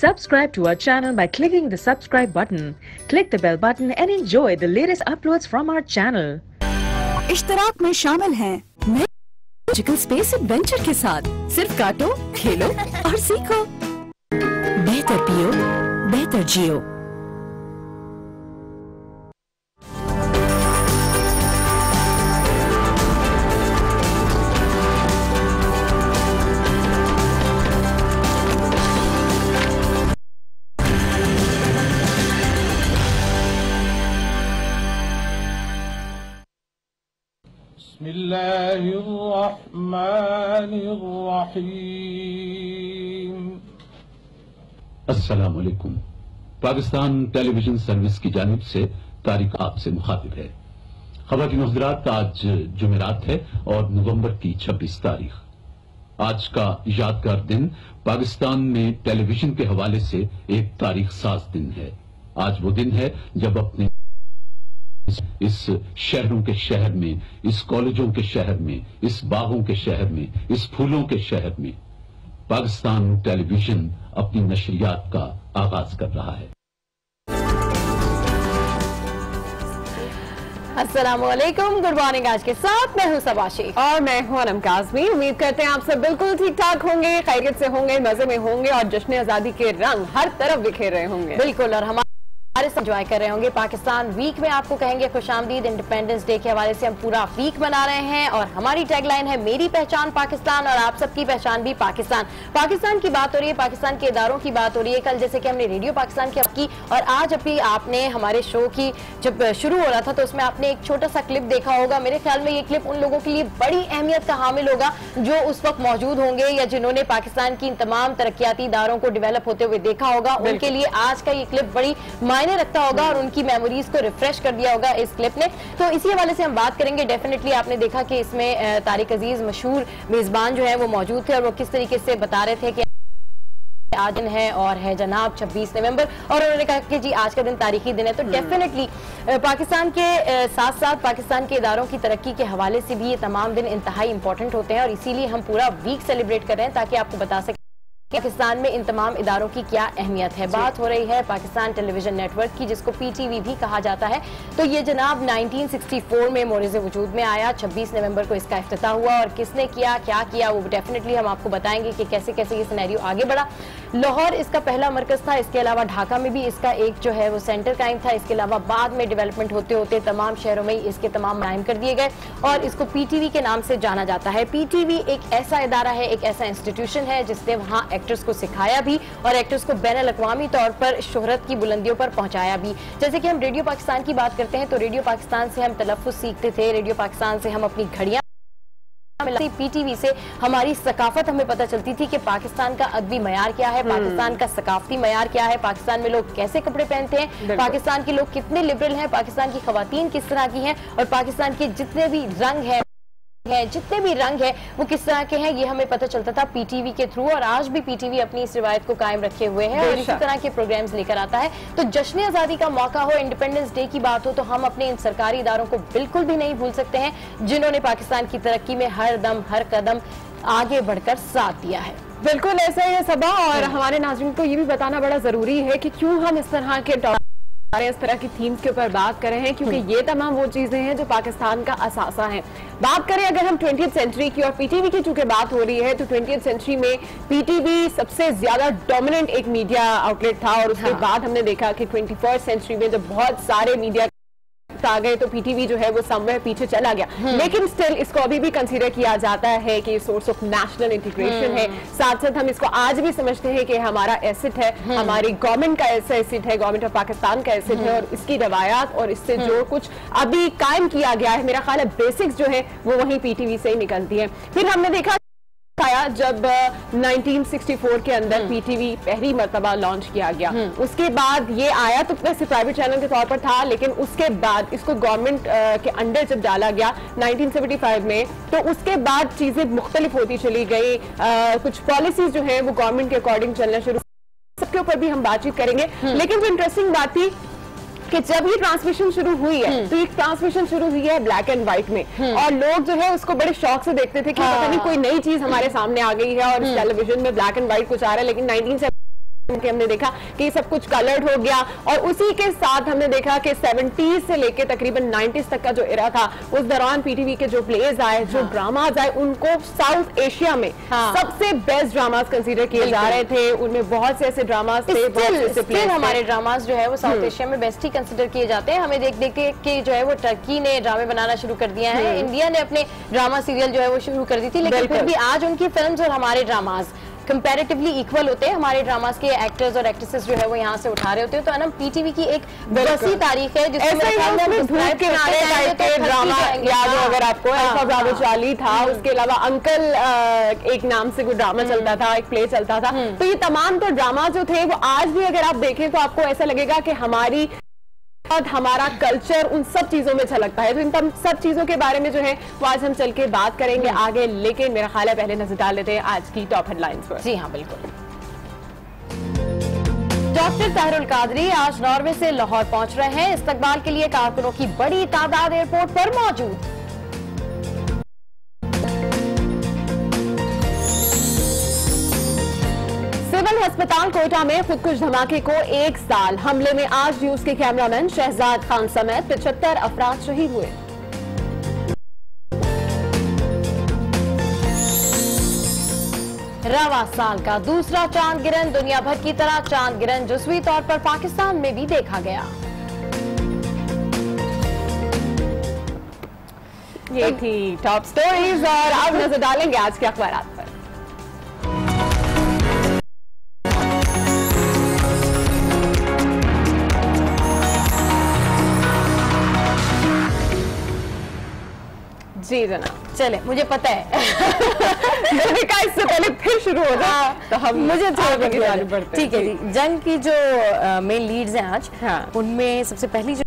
Subscribe to our channel by clicking the subscribe button. Click the bell button and enjoy the latest uploads from our channel. इश्तराक में शामिल हैं magical space adventure के साथ। सिर्फ काटो, खेलो और सीखो। बेहतर पियो, बेहतर जियो। अस्सलाम वालेकुम। पाकिस्तान टेलीविजन सर्विस की जानिब से तारिक आपसे मुखातिब है। ख़वातीन व हज़रात, आज जुमेरात है और नवंबर की 26 तारीख। आज का यादगार दिन पाकिस्तान में टेलीविजन के हवाले से एक तारीख साज दिन है। आज वो दिन है जब अपने इस शहरों के शहर में, इस कॉलेजों के शहर में, इस बागों के शहर में, इस फूलों के शहर में पाकिस्तान टेलीविजन अपनी नशरियात का आगाज कर रहा है। अस्सलामुअलैकुम, गुड मॉर्निंग। आज के साथ मैं हूं सबाशी और मैं हूं अनम काज़मी। उम्मीद करते हैं आप सब बिल्कुल ठीक ठाक होंगे, खैरियत से होंगे, मजे में होंगे और जश्न आजादी के रंग हर तरफ बिखेर रहे होंगे। बिल्कुल, और हमारे एंजॉय कर रहे होंगे। पाकिस्तान वीक में आपको कहेंगे खुशामदीद। इंडिपेंडेंस डे के हवाले से हम पूरा वीक मना रहे हैं और हमारी टैगलाइन है मेरी पहचान पाकिस्तान और आप सबकी पहचान भी पाकिस्तान। पाकिस्तान की बात हो रही है, पाकिस्तान के इदारों की बात हो रही है। कल जैसे कि हमने रेडियो पाकिस्तान की और आज अभी आपने हमारे शो की जब शुरू हो रहा था तो उसमें आपने एक छोटा सा क्लिप देखा होगा। मेरे ख्याल में ये क्लिप उन लोगों के लिए बड़ी अहमियत का हामिल होगा जो उस वक्त मौजूद होंगे या जिन्होंने पाकिस्तान की इन तमाम तरक्याती इदारों को डेवलप होते हुए देखा होगा। उनके लिए आज का ये क्लिप बड़ी मायने रखता होगा और उनकी मेमोरीज को रिफ्रेश कर दिया होगा इस क्लिप ने। तो इसी हवाले से हम बात करेंगे। डेफिनेटली आपने देखा कि इसमें तारिक अजीज मशहूर मेजबान जो है वो मौजूद थे और वो किस तरीके से बता रहे थे कि आज दिन है और है जनाब 26 नवंबर और उन्होंने कहा कि जी आज का दिन तारीखी दिन है। तो डेफिनेटली पाकिस्तान के साथ साथ पाकिस्तान के इदारों की तरक्की के हवाले से भी ये तमाम दिन इंतहाई इंपॉर्टेंट होते हैं और इसीलिए हम पूरा वीक सेलिब्रेट कर रहे हैं ताकि आपको बता सकें पाकिस्तान में इन तमाम इदारों की क्या अहमियत है। बात हो रही है पाकिस्तान टेलीविजन नेटवर्क की, जिसको पीटीवी भी कहा जाता है। तो ये जनाब 1964 में मोरिज़ वजूद में आया। 26 नवंबर को इसका इफ्तिताह हुआ और किसने किया, क्या किया, वो डेफिनेटली हम आपको बताएंगे कि कैसे कैसे ये सिनेरियो आगे बढ़ा। लाहौर इसका पहला मरकज था। इसके अलावा ढाका में भी इसका एक जो है वो सेंटर कायम था। इसके अलावा बाद में डेवलपमेंट होते होते तमाम शहरों में इसके तमाम कायम कर दिए गए और इसको पीटीवी के नाम से जाना जाता है। पीटीवी एक ऐसा इदारा है, एक ऐसा इंस्टीट्यूशन है जिसने वहाँ एक्टर्स को सिखाया भी और एक्टर्स को बैनुल अक़वामी तौर पर शोहरत की बुलंदियों पर पहुंचाया भी। जैसे कि हम रेडियो पाकिस्तान की बात करते हैं तो रेडियो पाकिस्तान से हम तलफ़्फ़ुज़ सीखते थे, रेडियो पाकिस्तान से हम अपनी घड़ियां, पीटीवी से हमारी सकाफत हमें पता चलती थी कि पाकिस्तान का अदबी मयार क्या है, पाकिस्तान का सकाफती मयार क्या है, पाकिस्तान में लोग कैसे कपड़े पहनते हैं, पाकिस्तान के लोग कितने लिबरल हैं, पाकिस्तान की खवातीन किस तरह की हैं और पाकिस्तान के जितने भी रंग हैं जितने भी रंग है वो किस तरह के हैं, ये हमें पता चलता था पीटीवी के थ्रू। और आज भी पीटीवी अपनी इस रिवायत को कायम रखे हुए है और इसी तरह के प्रोग्राम्स लेकर आता है। तो जश्न आजादी का मौका हो, इंडिपेंडेंस डे की बात हो तो हम अपने इन सरकारी इदारों को बिल्कुल भी नहीं भूल सकते हैं जिन्होंने पाकिस्तान की तरक्की में हर दम हर कदम आगे बढ़कर साथ दिया है। बिल्कुल ऐसा ही है सबा। और हमारे नाज़रीन को ये भी बताना बड़ा जरूरी है कि क्यों हम इस तरह के इस तरह की थीम्स के ऊपर बात कर रहे हैं, क्योंकि ये तमाम वो चीजें हैं जो पाकिस्तान का असासा है। बात करें अगर हम 20th सेंचुरी की और पीटीवी की चूंकि बात हो रही है तो 20th सेंचुरी में पीटीवी सबसे ज्यादा डोमिनेंट एक मीडिया आउटलेट था और उसके बाद हमने देखा कि 21st सेंचुरी में जब बहुत सारे मीडिया आ गए तो पीटीवी जो है वो समवेयर पीछे चला गया। लेकिन स्टिल इसको अभी भी कंसीडर किया जाता है कि सोर्स ऑफ नेशनल इंटीग्रेशन है। साथ साथ हम इसको आज भी समझते हैं कि हमारा एसेट है, हमारी गवर्नमेंट का ऐसा एसेट है, गवर्नमेंट ऑफ पाकिस्तान का एसेट है और इसकी रवायात और इससे जो कुछ अभी कायम किया गया है, मेरा ख्याल है बेसिक्स जो है वो वहीं पीटीवी से ही निकलती है। फिर हमने देखा जब 1964 के अंदर पीटीवी पहली मर्तबा लॉन्च किया गया, उसके बाद ये आया तो वैसे प्राइवेट चैनल के तौर पर था, लेकिन उसके बाद इसको गवर्नमेंट के अंडर जब डाला गया 1975 में तो उसके बाद चीजें मुख्तलिफ होती चली गई। कुछ पॉलिसीज जो है वो गवर्नमेंट के अकॉर्डिंग चलना शुरू, सबके ऊपर भी हम बातचीत करेंगे। लेकिन जो इंटरेस्टिंग बात थी कि जब ये ट्रांसमिशन शुरू हुई है तो एक ट्रांसमिशन शुरू हुई है ब्लैक एंड व्हाइट में और लोग जो है उसको बड़े शौक से देखते थे कि पता नहीं कोई नई चीज हमारे सामने आ गई है और टेलीविजन में ब्लैक एंड व्हाइट कुछ आ रहा है। लेकिन कि हमने देखा कि सब कुछ कलर्ड हो गया, और उसी के साथ हमने देखा कि 70s से लेके तकरीबन 90s तक का जो एरा था, उस दौरान पीटीवी के जो प्लेज आए, जो ड्रामाज आए, उनको साउथ एशिया में सबसे बेस्ट ड्रामाज कंसीडर किए जा रहे थे। उनमें बहुत से ऐसे ड्रामाज थे, बहुत से हमारे ड्रामाज जो है वो साउथ एशिया में बेस्ट ही कंसीडर किए जाते हैं। हमें देख देख के जो है वो टर्की ने ड्रामे बनाना शुरू कर दिया है, इंडिया ने अपने ड्रामा सीरियल जो है वो शुरू कर दी थी, लेकिन फिर भी आज उनकी फिल्म्स और हमारे ड्रामाज कंपैरेटिवली इक्वल होते हैं। हमारे ड्रामास के एक्टर्स और एक्ट्रेसेस जो है वो यहाँ से उठा रहे होते हैं। तो अनम पीटीवी की एक वसी तारीख है जिसमें धूप किनारे टाइप के ड्रामा याद हो अगर आपको, अल्फा ब्रावो चार्ली था, उसके अलावा अंकल एक नाम से कोई ड्रामा चलता था, एक प्ले चलता था। तो ये तमाम तो ड्रामा जो थे वो आज भी अगर आप देखें तो आपको ऐसा लगेगा कि हमारा कल्चर उन सब चीजों में झलकता है। तो इन सब चीजों के बारे में जो है वो आज हम चल के बात करेंगे आगे, लेकिन मेरा ख्याल है पहले नजर डाल लेते हैं आज की टॉप हेडलाइंस पर। जी हाँ, बिल्कुल। डॉक्टर ताहिरुल कादरी आज नॉर्वे से लाहौर पहुंच रहे हैं। इस्तकबाल के लिए कारकुनों की बड़ी तादाद एयरपोर्ट पर मौजूद। सिविल अस्पताल कोयटा में खुदकुश धमाके को 1 साल। हमले में आज न्यूज के कैमरामैन शहजाद खान समेत 75 अफराद शहीद हुए। रवा साल का दूसरा चांद गिरन, दुनिया भर की तरह चांद गिरन जुज़वी तौर पर पाकिस्तान में भी देखा गया। ये थी टॉप स्टोरीज और अब नजर डालेंगे आज के अखबारात पर। जी जनाब, चले, मुझे पता है मैंने कहा इससे पहले फिर शुरू हो जाए तो हम मुझे थोड़ा पड़ते। ठीक है जी। जंग की जो मेन लीड्स हैं आज, उनमें सबसे पहली जो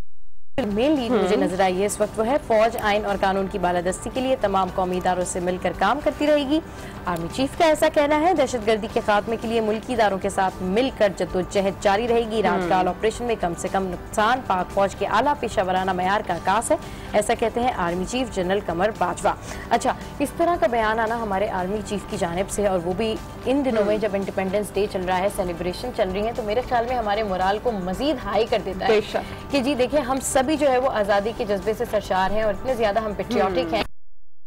मेन लीड मुझे नजर आई है इस वक्त वो है फौज आइन और कानून की बालादस्ती के लिए तमाम कौमी इदारों से मिलकर काम करती रहेगी। आर्मी चीफ का ऐसा कहना है। दहशतगर्दी के खात्मे के लिए मुल्की इदारों के साथ मिलकर जद्दोजहद जारी रहेगी। रातकाल ऑपरेशन में कम से कम नुकसान पाक फौज के आला पेशा वराना मयार का आकाश है, ऐसा कहते हैं आर्मी चीफ जनरल कमर बाजवा। अच्छा, इस तरह का बयान आना हमारे आर्मी चीफ की जानिब से, और वो भी इन दिनों में जब इंडिपेंडेंस डे चल रहा है, सेलिब्रेशन चल रही है, तो मेरे ख्याल में हमारे मोराल को मजीद हाई कर देता है कि जी देखिए हम सभी जो है वो आज़ादी के जज्बे से सरशार हैं और इतने ज्यादा हम पेट्रियाटिक हैं।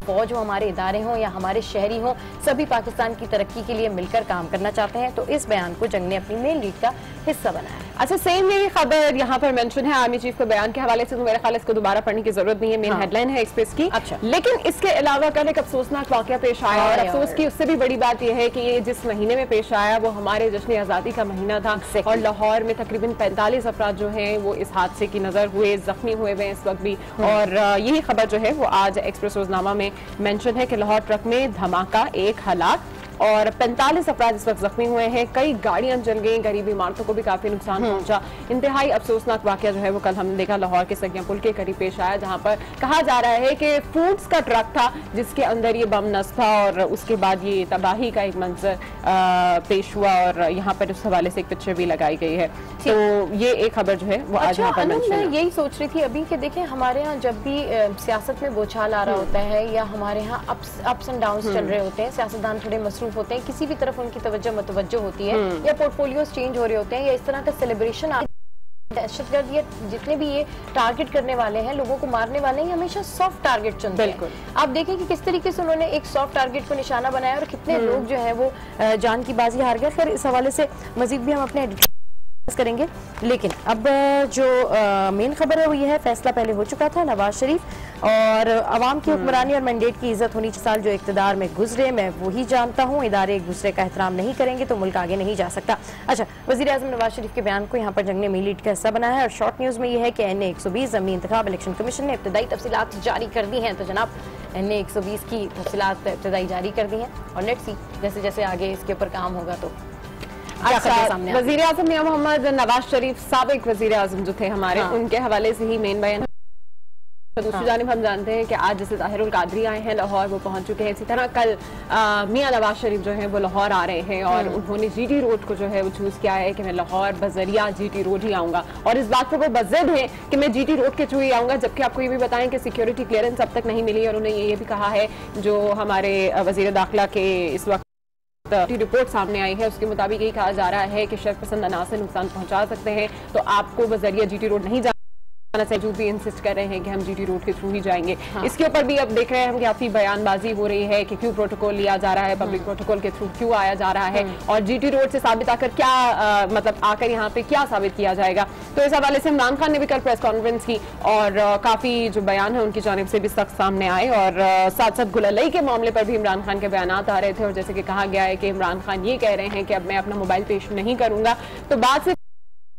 फौज हो, हमारे इदारे हों या हमारे शहरी हों, सभी पाकिस्तान की तरक्की के लिए मिलकर काम करना चाहते हैं। तो इस बयान को जंग ने अपनी मेन लीड का हिस्सा बनाया है। अच्छा, सेम ये खबर यहाँ पर मेंशन है आर्मी चीफ के बयान के हवाले से, तो मेरे ख्याल इसको दोबारा पढ़ने की जरूरत नहीं है, मेन हेडलाइन है एक्सप्रेस की। अच्छा, लेकिन इसके अलावा कल एक अफसोसनाक वाकया पेश आया, और अफसोस की उससे भी बड़ी बात यह है कि ये जिस महीने में पेश आया वो हमारे जश्न आजादी का महीना था, और लाहौर में तकरीबन 45 अफराद जो है वो इस हादसे की नजर हुए, जख्मी हुए हैं इस वक्त भी। और यही खबर जो है वो आज एक्सप्रेस रोजनामा में मेंशन है कि लाहौर ट्रक में धमाका, 1 हलाक और 45 अफराद इस वक्त जख्मी हुए हैं। कई गाड़ियां जल गई, गरीबी इमारतों को भी काफी नुकसान पहुंचा। इंतहाई अफसोसनाक वाकया जो है वो कल हमने देखा लाहौर के सगिया पुल के करीब पेश आया, जहां पर कहा जा रहा है कि फूड्स का ट्रक था जिसके अंदर ये बम नस्ब था, और उसके बाद ये तबाही का एक मंजर पेश हुआ, और यहाँ पर उस हवाले से एक पिक्चर भी लगाई गई है। तो ये एक खबर जो है वो आज यहाँ पर मेंशन है। मैं यही सोच रही थी अभी कि देखें हमारे यहाँ जब भी सियासत में बोछाल आ रहा होता है या हमारे यहाँ अप्स एंड डाउन्स चल रहे होते हैं, सियासतदान थोड़े मसरूफ होते हैं, किसी भी तरफ उनकी तवज्जो मतवज्जो होती है या पोर्टफोलियोज चेंज हो रहे होते हैं, या इस तरह का सेलिब्रेशन दहशतगर्द ये जितने भी ये टारगेट करने वाले हैं, लोगों को मारने वाले हैं, हमेशा सॉफ्ट टारगेट चुनते हैं। आप देखें कि किस तरीके से उन्होंने एक सॉफ्ट टारगेट को निशाना बनाया और कितने लोग जो है वो जान की बाजी हार गए। फिर इस हवाले से मजीद भी हम अपने करेंगे, लेकिन अब जो मेन खबर है वो ये है, फैसला पहले हो चुका था, नवाज शरीफ और अवाम की हुक्मरानी और मैंडेट की इज्जत होनी 6 साल जो इक़्तिदार में गुजरे, मैं वही जानता हूँ, इदारे एक दूसरे का एहतराम नहीं करेंगे तो मुल्क आगे नहीं जा सकता। अच्छा, वज़ीर आज़म नवाज शरीफ के बयान को यहाँ पर जंग ने मेन लीड का हिस्सा बनाया है, और शॉर्ट न्यूज़ में ये है कि NA 120 ज़मीनी इंतखाब इलेक्शन कमीशन ने इब्तदाई तफसीलात जारी कर दी हैं। तो जनाब NA 120 की तफसीलात इब्तदाई जारी कर दी हैं, और लेट्स सी जैसे जैसे आगे इसके ऊपर काम होगा तो। अच्छा, वज़ीर आज़म मियां मोहम्मद नवाज शरीफ साबिक वज़ीर आज़म जो थे हमारे, उनके हवाले से ही मेन बयान। दूसरी जानिब हम जानते हैं कि आज जैसे ताहिरुल कादरी आए हैं लाहौर, वो पहुंच चुके हैं, इसी तरह कल मियां नवाज शरीफ जो है वो लाहौर आ रहे हैं, और उन्होंने GT रोड को जो है वो चूज किया है कि मैं लाहौर बजरिया GT रोड ही आऊंगा, और इस बात पर वो बज़िद है कि मैं GT रोड के थ्रू ही आऊंगा। जबकि आपको ये भी बताएं कि सिक्योरिटी क्लियरेंस अब तक नहीं मिली, और उन्हें ये भी कहा है जो हमारे वज़ीर दाखिला के इस वक्त रिपोर्ट सामने आई है उसके मुताबिक यही कहा जा रहा है कि शरपसंद अनासर नुकसान पहुंचा सकते हैं, तो आपको बजरिया जीटी रोड नहीं जाना चाहिए। भी इंसिस्ट कर रहे हैं कि हम जीटी रोड के थ्रू ही जाएंगे। इसके ऊपर भी अब देख रहे हैं हम काफी बयानबाजी हो रही है कि क्यों प्रोटोकॉल लिया जा रहा है, पब्लिक प्रोटोकॉल के थ्रू क्यों आया जा रहा है और जीटी रोड से साबित आकर क्या मतलब आकर यहाँ पे क्या साबित किया जाएगा। तो इस हवाले से इमरान खान ने भी कल प्रेस कॉन्फ्रेंस की और काफी जो बयान है उनकी जानिब से भी सख्त सामने आए और साथ साथ गुललई के मामले पर भी इमरान खान के बयान आ रहे थे और जैसे कि कहा गया है कि इमरान खान ये कह रहे हैं कि अब मैं अपना मोबाइल पेश नहीं करूंगा। तो बात से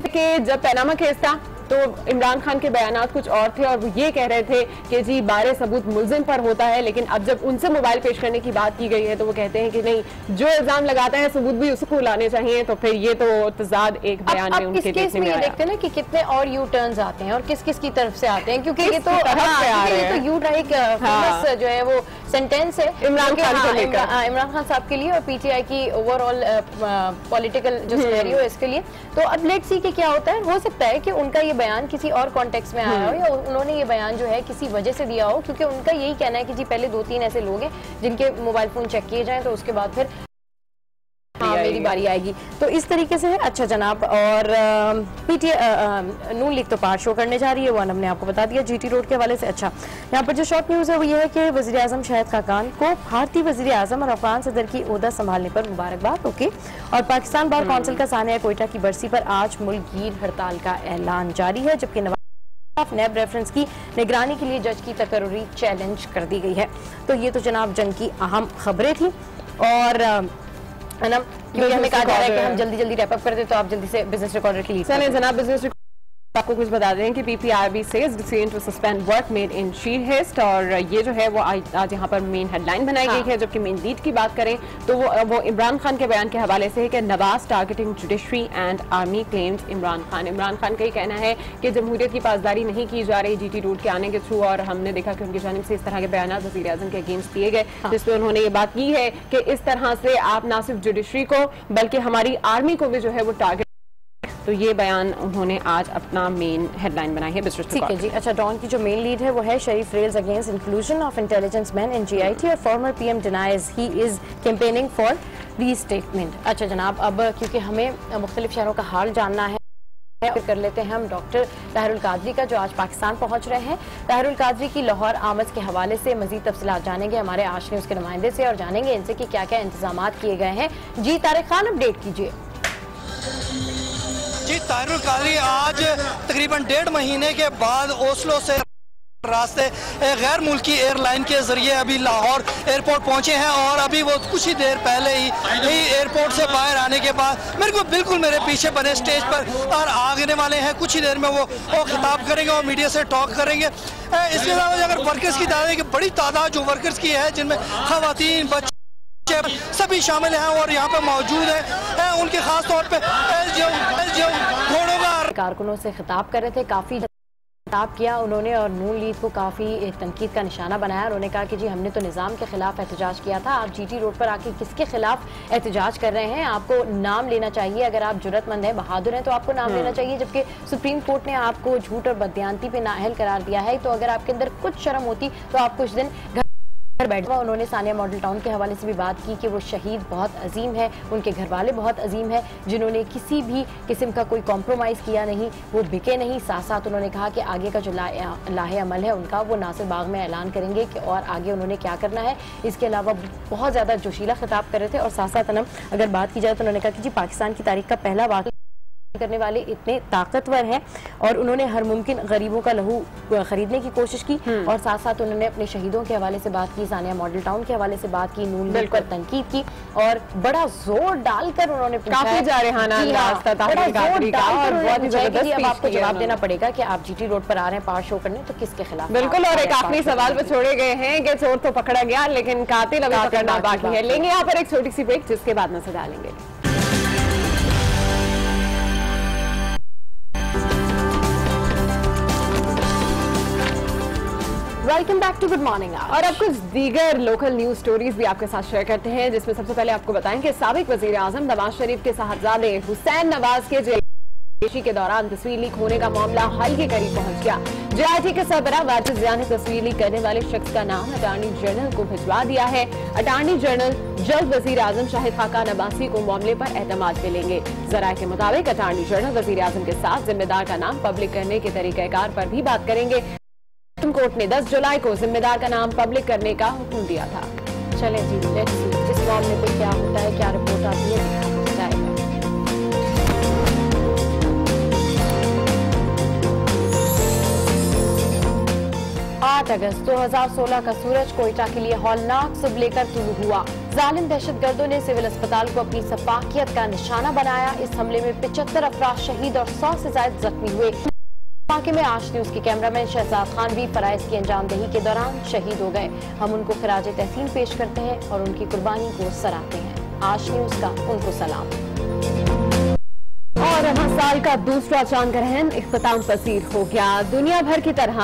कि जब पैनामा केस था तो इमरान खान के बयानात कुछ और थे और वो ये कह रहे थे कि जी बारे सबूत मुल्जिम पर होता है, लेकिन अब जब उनसे मोबाइल पेश करने की बात की गई है तो वो कहते हैं कि नहीं, जो इल्जाम लगाता है सबूत भी उसको लाने चाहिए। तो फिर ये तो तजाद एक बयान में उनके देखने में आया। देखते हैं ना कि कितने और यू टर्न्स आते हैं और किस किस की तरफ से आते हैं, क्योंकि ये तो यू एक फेमस जो है वो सेंटेंस है इमरान खान साहब के लिए और पीटीआई की ओवरऑल पॉलिटिकल जो सिनेरियो है इसके लिए। तो अब लेट्स सी कि क्या होता है। हो सकता है कि उनका ये बयान किसी और कॉन्टेक्स्ट में आया हो या उन्होंने ये बयान जो है किसी वजह से दिया हो, क्योंकि उनका यही कहना है कि जी पहले 2-3 ऐसे लोग हैं जिनके मोबाइल फोन चेक किए जाएं तो उसके बाद फिर मेरी बारी आएगी। तो इस तरीके से है। अच्छा जनाब, और नून लीग तो पार शो करने जा रही है, वो हमने आपको बता दिया जीटी रोड के हवाले से। अच्छा, यहाँ पर जो शॉर्ट न्यूज है वो ये है कि वज़ीर आज़म शाहिद खाकान को भारतीय वज़ीर आज़म और अफगान सदर की ओहदा संभालने पर मुबारकबाद। ओके, और पाकिस्तान बार कौंसिल का सानिया कोयटा की बरसी पर आज मुल्कगीर हड़ताल का ऐलान जारी है, जबकि नैब रेफरेंस की निगरानी के लिए जज की तकर्री चैलेंज कर दी गई है। तो ये तो जनाब जंग की अहम खबरें थी और है ना, क्योंकि हमें कहा जा रहा है कि हम जल्दी जल्दी रैप अप कर दे, तो आप जल्दी से बिजनेस रिकॉर्डर की लीड जनाब। बिजनेस आपको कुछ बता दें कि PPRB says decision to suspend work made in sheer haste, और ये जो है वो आज यहाँ पर मेन हेडलाइन बनाई गई है। जबकि मेन लीड की बात करें तो वो इमरान खान के बयान के हवाले से है कि Nawaz targeting judiciary and army claims Imran Khan. Imran Khan का ही कहना है कि जमहूरियत की पासदारी नहीं की जा रही जीटी रोड के आने के थ्रू, और हमने देखा कि उनकी जानिब से इस तरह के बयान वज़ीर आज़म के अगेंस्ट दिए गए, जिसमें उन्होंने ये बात की है कि इस तरह से आप ना सिर्फ जुडिशरी को बल्कि हमारी आर्मी को भी जो है वो टारगेट। तो ये बयान उन्होंने आज अपना मेन हेडलाइन बनाई है। ठीक है जी। अच्छा, डॉन की जो मेन लीड है वो है Sharif rails against inclusion of intelligence man in GIT और former PM denies he is campaigning for restatement. अच्छा जनाब, अब क्योंकि हमें मुख्तलिफ शहरों का हाल जानना है, कर लेते हैं हम डॉक्टर ताहिरुल कादरी का, जो आज पाकिस्तान पहुंच रहे हैं। ताहिरुल कादरी की लाहौर आमद के हवाले से मजीद तफसीलात जानेंगे हमारे आज न्यूज़ के नुमाइंदे से और जानेंगे इनसे कि क्या क्या इंतजाम किए गए हैं। जी तारिक खान, अपडेट कीजिए। जी, ताहिरुल कादरी आज तकरीबन 1.5 महीने के बाद ओस्लो से रास्ते गैर मुल्की एयरलाइन के जरिए अभी लाहौर एयरपोर्ट पहुंचे हैं और अभी वो कुछ ही देर पहले ही एयरपोर्ट से बाहर आने के बाद मेरे को बिल्कुल मेरे पीछे बने स्टेज पर और आने वाले हैं। कुछ ही देर में वो खिताब करेंगे और मीडिया से टॉक करेंगे। इसके अलावा अगर वर्कर्स की तादाद की बड़ी तादाद जो वर्कर्स की है, जिनमें खवातीन बच्चे सभी शामिल हैं और यहाँ पे मौजूद हैं, उनके खास तौर पे जो घोड़ों का कारकुनों से खिताब कर रहे थे, काफी खिताब किया उन्होंने और नून लीग को काफ़ी तनकीद का निशाना बनाया। उन्होंने कहा कि जी हमने तो निज़ाम के खिलाफ एहतजाज किया था, आप जीटी रोड पर आके किसके खिलाफ एहतजाज कर रहे हैं? आपको नाम लेना चाहिए, अगर आप जुर्रतमंद हैं, बहादुर हैं तो आपको नाम लेना चाहिए। जबकि सुप्रीम कोर्ट ने आपको झूठ और बददियानती पे नाअहल करार दिया है, तो अगर आपके अंदर कुछ शर्म होती तो आप कुछ दिन बैठ। उन्होंने सानिया मॉडल टाउन के हवाले से भी बात की कि वो शहीद बहुत अजीम है, उनके घर वाले बहुत अजीम है, जिन्होंने किसी भी किस्म का कोई कॉम्प्रोमाइज़ किया नहीं, वो बिके नहीं। साथ साथ उन्होंने कहा कि आगे का जो लाहे अमल है उनका वो नासिर बाग में ऐलान करेंगे कि और आगे उन्होंने क्या करना है। इसके अलावा बहुत ज़्यादा जोशीला खिताब कर रहे थे और साथ साथ अगर बात की जाए तो उन्होंने कहा कि जी पाकिस्तान की तारीख का पहला वाक़या करने वाले इतने ताकतवर हैं और उन्होंने हर मुमकिन गरीबों का लहू खरीदने की कोशिश की। और साथ साथ उन्होंने अपने शहीदों के हवाले से बात की, सानिया मॉडल टाउन के हवाले से बात की, नून लीग पर तनकीद की और बड़ा जोर डालकर उन्होंने अब आपको जवाब देना पड़ेगा कि आप जीटी रोड पर आ रहे हैं पावर शो करने, तो किसके खिलाफ? बिल्कुल। और एक आखिरी सवाल पे छोड़े गए हैं कि चोर तो पकड़ा गया लेकिन कातिल अभी पकड़ना बाकी है। लेंगे यहाँ पर एक छोटी सी ब्रेक, जिसके बाद नजर डालेंगे। Welcome back to good morning. और अब कुछ दीगर लोकल न्यूज स्टोरीज भी आपके साथ शेयर करते हैं, जिसमें सबसे पहले आपको बताएं कि साबिक वजीर आजम नवाज शरीफ के साहबजादे हुसैन नवाज के जेल पेशी के दौरान तस्वीर लीक होने का मामला हल के करीब पहुंच गया। JIT के सरबराह वाजिद ज़िया ने तस्वीर लीक करने वाले शख्स का नाम अटॉर्नी जनरल को भिजवा दिया है। अटॉर्नी जनरल जल्द वजीर आजम शाहिद खाकान अब्बासी को मामले पर एतमाद मिलेंगे। जराये के मुताबिक अटॉर्नी जनरल वजीर आजम के साथ जिम्मेदार का नाम पब्लिक करने के तरीक़ेकार पर भी बात करेंगे। सुप्रीम कोर्ट ने 10 जुलाई को जिम्मेदार का नाम पब्लिक करने का हुक्म दिया था। चलें जी, लेट्स सी इस मामले पे क्या होता है, क्या रिपोर्ट आती है, जाएगा। 8 अगस्त 2016 का सूरज कोयटा के लिए हौलनाक सुबह लेकर तुलू हुआ। जालिम दहशतगर्दों ने सिविल अस्पताल को अपनी सफाकियत का निशाना बनाया। इस हमले में 75 अफराद शहीद और 100 से ज्यादा जख्मी हुए। धमाके में आज न्यूज के कैमरामैन शहजाद खान भी फराइज की अंजामदही के दौरान शहीद हो गए। हम उनको खिराज तहसीन पेश करते हैं और उनकी कुर्बानी को सराहते हैं। आज न्यूज का उनको सलाम। और साल का दूसरा चांद ग्रहण इख्तिताम पसीर हो गया। दुनिया भर की तरह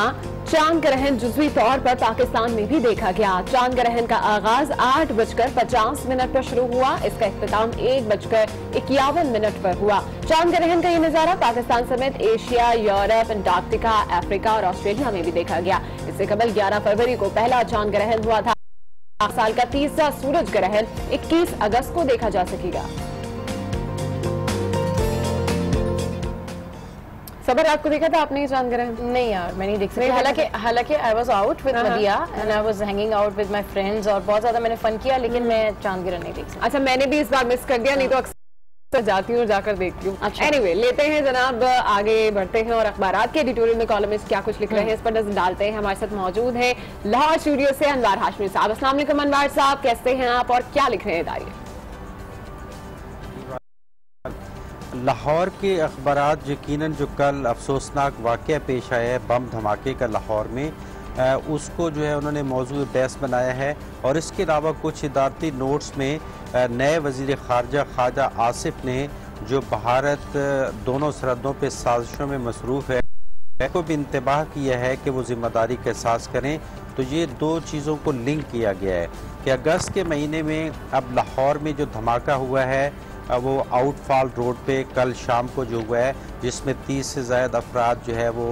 चांद ग्रहण जुज़वी तौर पर पाकिस्तान में भी देखा गया। चांद ग्रहण का आगाज 8:50 पर शुरू हुआ। इसका इख्तिताम 1:51 पर हुआ। चांद ग्रहण का ये नजारा पाकिस्तान समेत एशिया, यूरोप, अंटार्कटिका, अफ्रीका और ऑस्ट्रेलिया में भी देखा गया। इससे कबल 11 फरवरी को पहला चांद ग्रहण हुआ था। साल का तीसरा सूरज ग्रहण 21 अगस्त को देखा जा सकेगा। सबर, रात को देखा था आपने चांद ग्रहण? नहीं यार, मैं नहीं देख सकती। हालांकि I was out with मदिया and I was hanging out with my friends और बहुत ज्यादा मैंने फन किया, लेकिन मैं चांद ग्रहण नहीं देख सकती। अच्छा, मैंने भी इस बार मिस कर दिया, नहीं तो अक्सर जाती हूँ, जाकर देखती हूँ। अच्छा। एनीवे, लेते हैं जनाब, आगे बढ़ते हैं और अखबारात के एडिटोरियल में कॉलमिस्ट क्या कुछ लिख रहे हैं इस पर नजर डालते हैं। हमारे साथ मौजूद है लाहौर स्टूडियो से अनवार हाशमी साहब। अस्सलाम वालेकुम अनवार साहब, कैसे हैं आप और क्या लिख रहे हैं दारिया? लाहौर के अखबारात यकीनन जो कल अफसोसनाक वाक़या पेश आया है बम धमाके का लाहौर में, उसको जो है उन्होंने मौजूद बहस बनाया है। और इसके अलावा कुछ इदारती नोट्स में नए वज़ीर ख़ारजा ख्वाजा आसिफ ने जो भारत दोनों सरहदों पर साजिशों में मसरूफ़ है को भी इंतबाह किया है कि वो ज़िम्मेदारी का एहसास करें। तो ये दो चीज़ों को लिंक किया गया है कि अगस्त के महीने में अब लाहौर में जो धमाका हुआ है वो आउटफॉल रोड पे कल शाम को जो हुआ है, जिसमें 30 से ज़्यादा अफराद जो है वो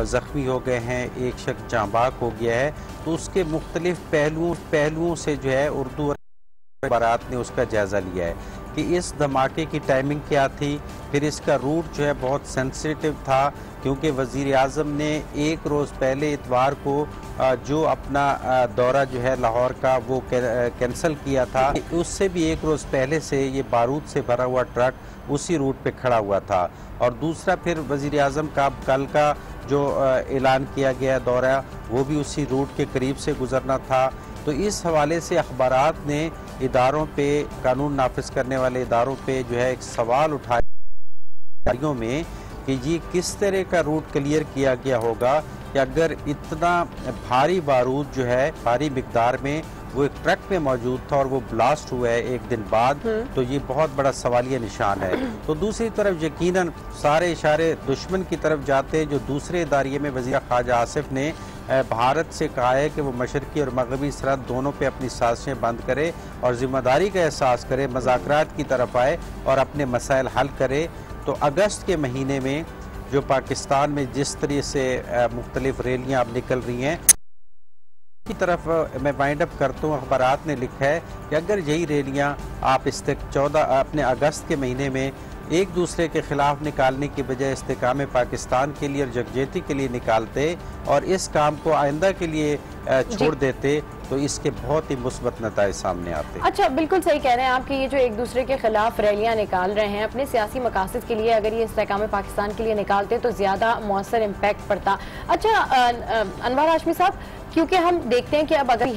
ज़ख्मी हो गए हैं, एक शख्स जाँबाक हो गया है। तो उसके मुख्तलिफ पहलुओं से जो है उर्दू अखबारात ने उसका जायज़ा लिया है कि इस धमाके की टाइमिंग क्या थी। फिर इसका रूट जो है बहुत सेंसिटिव था क्योंकि वज़ीर आज़म ने एक रोज़ पहले इतवार को जो अपना दौरा जो है लाहौर का वो कैंसिल किया था। उससे भी एक रोज़ पहले से ये बारूद से भरा हुआ ट्रक उसी रूट पे खड़ा हुआ था। और दूसरा फिर वज़ीर आज़म का कल का जो ऐलान किया गया दौरा वो भी उसी रूट के करीब से गुजरना था। तो इस हवाले से अखबारात ने इदारों पे, कानून नाफिज करने वाले इदारों पे जो है एक सवाल उठाया में कि ये किस तरह का रूट क्लियर किया गया होगा कि अगर इतना भारी बारूद जो है भारी मिकदार में वो एक ट्रक में मौजूद था और वो ब्लास्ट हुआ है एक दिन बाद, तो ये बहुत बड़ा सवालिया निशान है। तो दूसरी तरफ यकीनन सारे इशारे दुश्मन की तरफ जाते हैं। जो दूसरे इदारे में वज़ीर ख्वाजा आसिफ ने भारत से कहा है कि वो मशरकी और मगरबी सरहद दोनों पे अपनी साजिशें बंद करे और ज़िम्मेदारी का एहसास करे, मज़ाकरात की तरफ आए और अपने मसाइल हल करे। तो अगस्त के महीने में जो पाकिस्तान में जिस तरह से मुख्तलिफ रैलियाँ अब निकल रही हैं की तरफ मैं वाइंड अप करता हूँ, अखबारात ने लिखा है कि अगर यही रैलियाँ आप अपने अगस्त के महीने में एक दूसरे के खिलाफ निकालने की बजाय इस्तेकाम पाकिस्तान के लिए और यकजहती के लिए निकालते और इस काम को आइंदा के लिए छोड़ देते तो इसके बहुत ही मुस्बत नतीजे सामने आते। अच्छा, बिल्कुल सही कह रहे हैं आप कि ये जो एक दूसरे के खिलाफ रैलियां निकाल रहे हैं अपने सियासी मकासद के लिए, अगर ये इस्तेकाम पाकिस्तान के लिए निकालते तो ज्यादा मौसर इम्पैक्ट पड़ता। अच्छा अनवार हाशमी साहब, क्योंकि हम देखते हैं कि अब अगर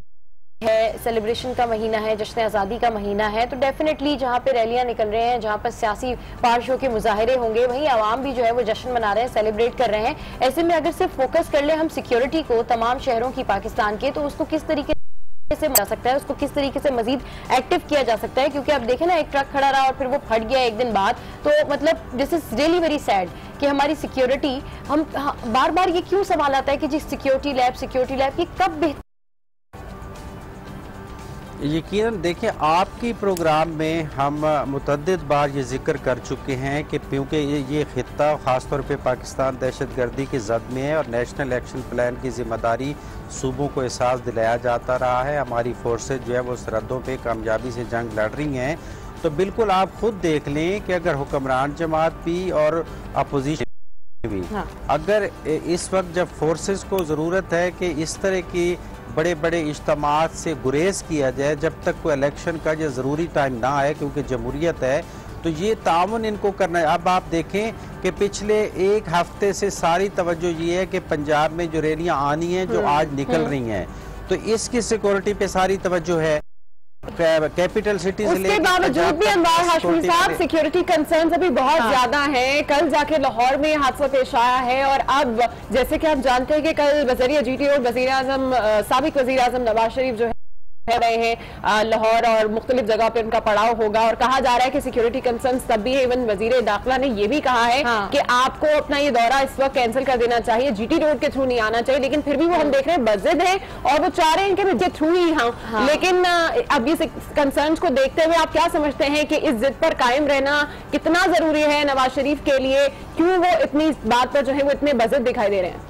है सेलिब्रेशन का महीना है, जश्न आज़ादी का महीना है, तो डेफिनेटली जहाँ पे रैलियां निकल रहे हैं, जहाँ पर सियासी पार्टियों के मुजाहरे होंगे, वहीं आवाम भी जो है वो जश्न मना रहे हैं, सेलिब्रेट कर रहे हैं। ऐसे में अगर सिर्फ फोकस कर ले हम सिक्योरिटी को तमाम शहरों की पाकिस्तान के, तो उसको किस तरीके से जा सकता है, उसको किस तरीके से मजीद एक्टिव किया जा सकता है? क्योंकि अब देखें ना, एक ट्रक खड़ा रहा और फिर वो फट गया एक दिन बाद, तो मतलब this is really very sad कि हमारी सिक्योरिटी, हम बार बार ये क्यों सवाल आता है कि जी सिक्योरिटी लैब ये कब बेहतर यकीनन देखें, आपकी प्रोग्राम में हम मुतअद्दिद बार ये जिक्र कर चुके हैं कि क्योंकि ये खित्ता ख़ासतौर पे पाकिस्तान दहशतगर्दी की जद में है और नेशनल एक्शन प्लान की जिम्मेदारी सूबों को एहसास दिलाया जाता रहा है। हमारी फोर्सेज जो है वो सरहदों पे कामयाबी से जंग लड़ रही हैं। तो बिल्कुल आप खुद देख लें कि अगर हुक्मरान जमात भी और अपोजिशन भी, अगर इस वक्त जब फोर्सेज को ज़रूरत है कि इस तरह की बड़े बड़े इज्तिमात से गुरेज किया जाए जब तक कोई इलेक्शन का जो ज़रूरी टाइम ना आए, क्योंकि जमहूरियत है, तो ये ताउन इनको करना है। अब आप देखें कि पिछले एक हफ्ते से सारी तवज्जो ये है कि पंजाब में जो रैलियां आनी हैं जो आज निकल रही हैं, तो इसकी सिक्योरिटी पे सारी तवज्जो है। कैपिटल सिटी से उसके बावजूद भी अनवार हाशमी साहब सिक्योरिटी कंसर्न्स अभी बहुत ज्यादा हैं। कल जाके लाहौर में हादसा पेश आया है और अब जैसे कि आप जानते हैं कि कल वज़ीर जीटी और वज़ीर आज़म साबिक वज़ीर आज़म नवाज शरीफ जो है रहे हैं लाहौर और मुख्तलिफ जगह पे उनका पड़ाव होगा और कहा जा रहा है कि सिक्योरिटी कंसर्न्स तब भी है। इवन वजीर दाखिला ने ये भी कहा है कि आपको अपना ये दौरा इस वक्त कैंसिल कर देना चाहिए, जीटी रोड के थ्रू नहीं आना चाहिए। लेकिन फिर भी वो हम देख रहे हैं बज़िद है और वो चाह रहे हैं कि जिद थ्रू ही लेकिन अब ये कंसर्न्स को देखते हुए आप क्या समझते हैं कि इस जिद पर कायम रहना कितना जरूरी है नवाज शरीफ के लिए? क्यों वो इतनी बात पर जो है वो इतने बज़िद दिखाई दे रहे हैं?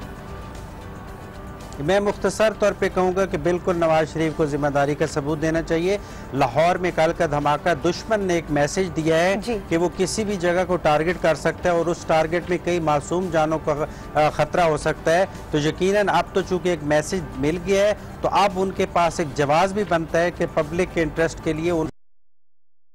मैं मुख्तसर तौर पे कहूँगा कि बिल्कुल नवाज शरीफ को जिम्मेदारी का सबूत देना चाहिए। लाहौर में कल का धमाका, दुश्मन ने एक मैसेज दिया है कि वो किसी भी जगह को टारगेट कर सकता है और उस टारगेट में कई मासूम जानों का खतरा हो सकता है। तो यकीनन अब तो चूंकि एक मैसेज मिल गया है तो अब उनके पास एक जवाब भी बनता है कि पब्लिक के इंटरेस्ट के लिए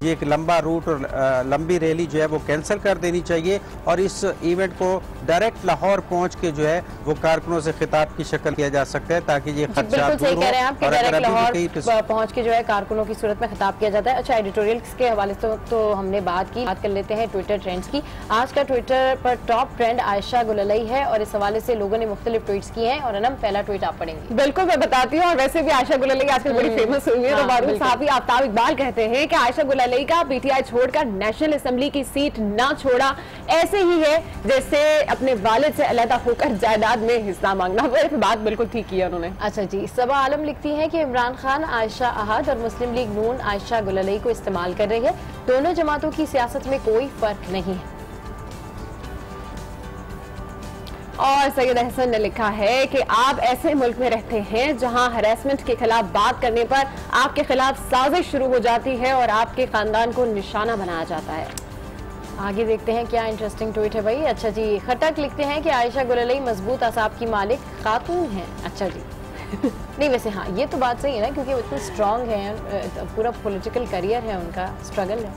ये एक लंबा रूट और लंबी रैली जो है वो कैंसिल कर देनी चाहिए और इस इवेंट को डायरेक्ट लाहौर पहुंच के जो है वो कारकुनों से खिताब की शक्ल किया जा सकता है ताकि ये बिल्कुल सही कह रहे हैं आप कि डायरेक्ट लाहौर पहुंच के जो है कारकुनों की सूरत में खिताब किया जाता है। अच्छा, एडिटोरियल्स के हवाले से तो हमने बात कर लेते हैं ट्विटर ट्रेंड्स की। आज का ट्विटर पर टॉप ट्रेंड आयशा गुललई है और इस हवाले से लोगों ने मुख्तलिफ ट्वीट्स किए हैं और अनम पहला ट्वीट आप पढ़ेंगे। बिल्कुल, मैं बताती हूँ। और वैसे भी आयशा गुललई आजकल बड़ी फेमस हुई है। तो बारूद साहब आफ्ताब इकबाल कहते हैं कि आयशा गुललई का पीटीआई छोड़कर नेशनल असेंबली की सीट ना छोड़ा ऐसे ही है जैसे अपने वालिद से अलग होकर जायदाद में हिस्सा मांगना। बात बिल्कुल ठीक किया उन्होंने। अच्छा जी, सबा आलम लिखती हैं कि इमरान खान आयशा अहद और मुस्लिम लीग नून आयशा गुललई को इस्तेमाल कर रही है। दोनों जमातों की सियासत में कोई फर्क नहीं है। और सैयद अहसन ने लिखा है कि आप ऐसे मुल्क में रहते हैं जहां हरासमेंट के खिलाफ बात करने पर आपके खिलाफ साजिश शुरू हो जाती है और आपके खानदान को निशाना बनाया जाता है। आगे देखते हैं क्या इंटरेस्टिंग ट्वीट है भाई। अच्छा जी, खटक लिखते हैं कि आयशा गुललई मजबूत असाब की मालिक खातून है। अच्छा जी नहीं वैसे हाँ ये तो बात सही है ना, क्योंकि वो इतनी स्ट्रॉन्ग है, पूरा पॉलिटिकल करियर है उनका, स्ट्रगल है।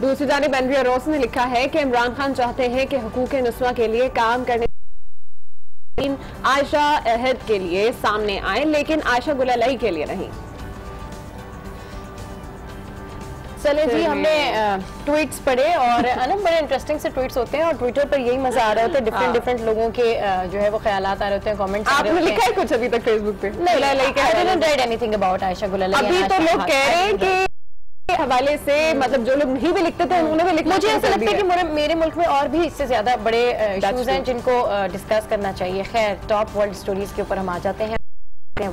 दूसरी जानिब एंड्रिया रोस ने लिखा है कि इमरान खान चाहते हैं कि हुकूक नुस्वा के लिए काम करने आयशा अहद के लिए सामने आए लेकिन आयशा गुललई के लिए नहीं। चले जी, हमने ट्वीट्स पढ़े और अनम बड़े इंटरेस्टिंग से ट्वीट्स होते हैं और ट्विटर पर यही मजा आ रहा होता है। डिफरेंट लोगों के जो है वो ख्यालात आ रहे होते हैं, कमेंट्स आ रहे होते हैं। आपने लिखा है कुछ अभी तक फेसबुक पे? नहीं, I didn't read anything about Ayesha गुललई। अभी तो लोग कह रहे हैं कि हवाले से मतलब जो लोग नहीं भी लिखते थे उन्होंने भी लिखना। मुझे ऐसा लगता है कि मेरे मुल्क में और भी इससे ज्यादा बड़े इश्यूज हैं जिनको डिस्कस करना चाहिए। खैर, टॉप वर्ल्ड स्टोरीज के ऊपर हम आ जाते हैं।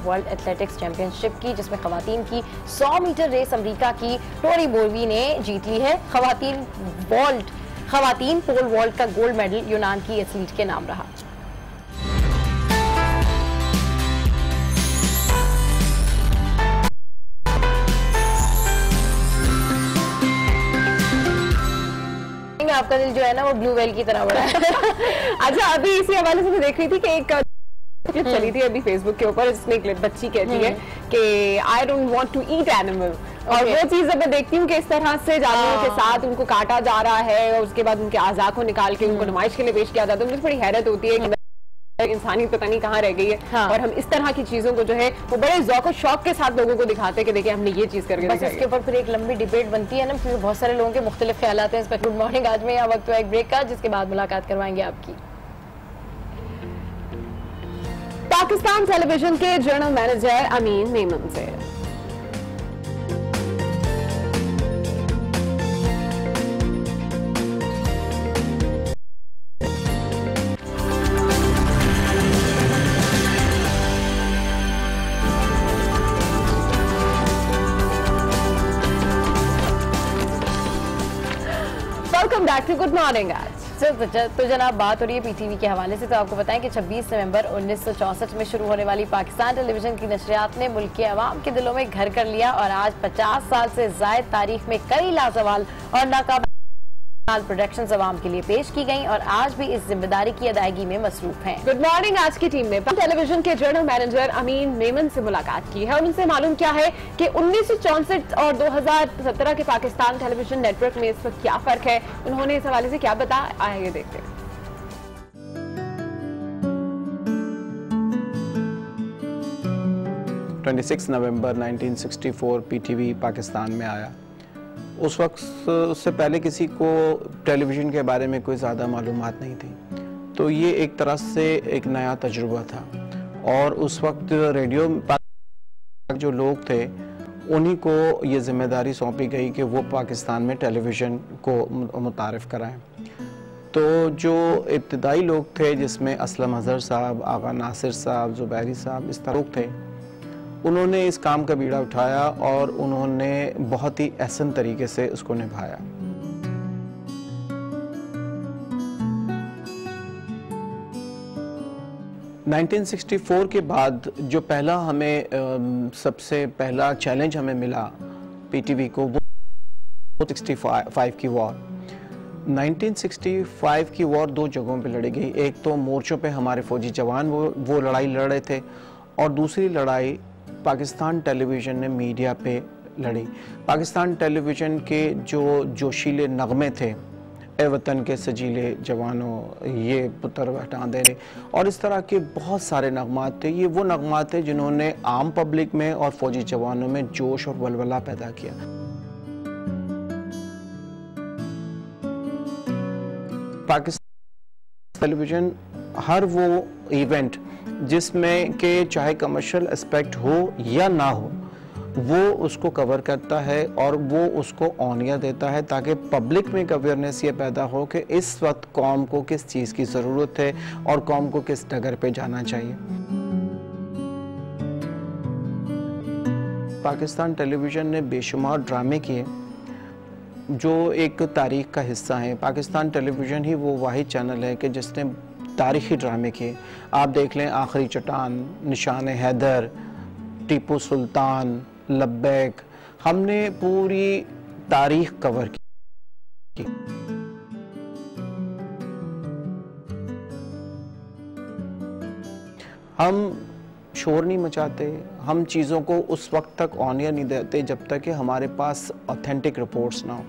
वर्ल्ड एथलेटिक्स चैंपियनशिप की, जिसमें खवातीन की 100 मीटर रेस अमेरिका की टोरी बोवी ने जीत ली है। खवातीन पोल वॉल्ट का गोल्ड मेडल यूनान की एथलीट के नाम रहा। आपका दिल जो है ना वो ब्लू वेल की तरह बड़ा है। अच्छा, अभी इसी हवाले से मैं देख रही थी कि एक क्लिप चली थी अभी फेसबुक के ऊपर, जिसमें एक बच्ची कहती है कि I don't want to eat animal. और वो चीज जब मैं देखती हूँ कि इस तरह से जानवरों के साथ उनको काटा जा रहा है और उसके बाद उनके आज़ा को निकाल के उनको नुमाइश के लिए पेश किया जाता है, मुझे बड़ी हैरत होती है कि इंसानियत पता नहीं कहाँ रह गई है। और हम इस तरह की चीजों को जो है वो बड़े ज़ौक़ और शौक के साथ लोगों को दिखाते हैं कि देखिए हमने ये चीज करके बस इसके ऊपर फिर एक लंबी डिबेट बनती है ना, क्योंकि बहुत सारे लोगों के मुख्तलिफ ख्यालात हैं इस पर। गुड मॉर्निंग, आज में यहाँ वक्त हुआ एक ब्रेक का, जिसके बाद मुलाकात करवाएंगे आपकी। पाकिस्तान टेलीविजन के जनरल मैनेजर अमीन मेमन से बैक टू गुड मॉर्निंग आज। तो जनाब, बात हो रही है पीटीवी के हवाले से, तो आपको बताएं कि 26 नवंबर 1964 में शुरू होने वाली पाकिस्तान टेलीविजन की नशरियात ने मुल्क के अवाम के दिलों में घर कर लिया और आज 50 साल से जायद तारीख में कई लाजवाल और नाकाबिल प्रोडक्शंस अवाम के लिए पेश की गई और आज भी इस जिम्मेदारी की अदायगी में मसरूफ हैं। गुड मॉर्निंग आज की टीम ने टेलीविजन के जनरल मैनेजर अमीन मेमन से मुलाकात की है और उनसे मालूम क्या है कि 1964 और 2017 के पाकिस्तान टेलीविजन नेटवर्क में इस वक्त क्या फर्क है, उन्होंने इस हवाले से क्या बताया, आइए देखते हैं। 26 नवंबर 1964 पीटीवी पाकिस्तान में आया। उस वक्त उससे पहले किसी को टेलीविज़न के बारे में कोई ज़्यादा मालूमात नहीं थी, तो ये एक तरह से एक नया तजुर्बा था। और उस वक्त रेडियो जो लोग थे उन्हीं को ये ज़िम्मेदारी सौंपी गई कि वो पाकिस्तान में टेलीविज़न को मुतारिफ़ कराएं। तो जो इब्तदाई लोग थे जिसमें असलम अजहर साहब, आगा नासिर साहब, ज़ुबैरी साहब, इस तरह लोग थे, उन्होंने इस काम का बीड़ा उठाया और उन्होंने बहुत ही एहसन तरीके से उसको निभाया। – 1964 के बाद जो पहला हमें सबसे पहला चैलेंज हमें मिला पीटीवी को, वो 65 की वॉर। 1965 की वॉर दो जगहों पे लड़ी गई। एक तो मोर्चों पे हमारे फौजी जवान वो लड़ाई लड़ रहे थे, और दूसरी लड़ाई पाकिस्तान टेलीविज़न ने मीडिया पे लड़ी। पाकिस्तान टेलीविज़न के जो जोशीले नगमे थे, ए वतन के सजीले जवानों, ये पुत्र हटा दे रहे, और इस तरह के बहुत सारे नगमात थे। ये वो नगमात थे जिन्होंने आम पब्लिक में और फौजी जवानों में जोश और वलवला पैदा किया। पाकिस्तान टेलीविज़न हर वो इवेंट जिसमें के चाहे कमर्शियल एस्पेक्ट हो या ना हो, वो उसको कवर करता है और वो उसको ऑनियर देता है, ताकि पब्लिक में एक अवेयरनेस ये पैदा हो कि इस वक्त कौम को किस चीज़ की ज़रूरत है और कौम को किस डगर पे जाना चाहिए। पाकिस्तान टेलीविज़न ने बेशुमार ड्रामे किए जो एक तारीख का हिस्सा है। पाकिस्तान टेलीविज़न ही वो वाहिद चैनल है कि जिसने तारीख़ी ड्रामे किए। आप देख लें आखिरी चट्टान, निशान हैदर, टीपू सुल्तान, लब्बैक, हमने पूरी तारीख कवर की। हम शोर नहीं मचाते, हम चीज़ों को उस वक्त तक ऑनियर नहीं देते जब तक कि हमारे पास ऑथेंटिक रिपोर्ट्स ना हो।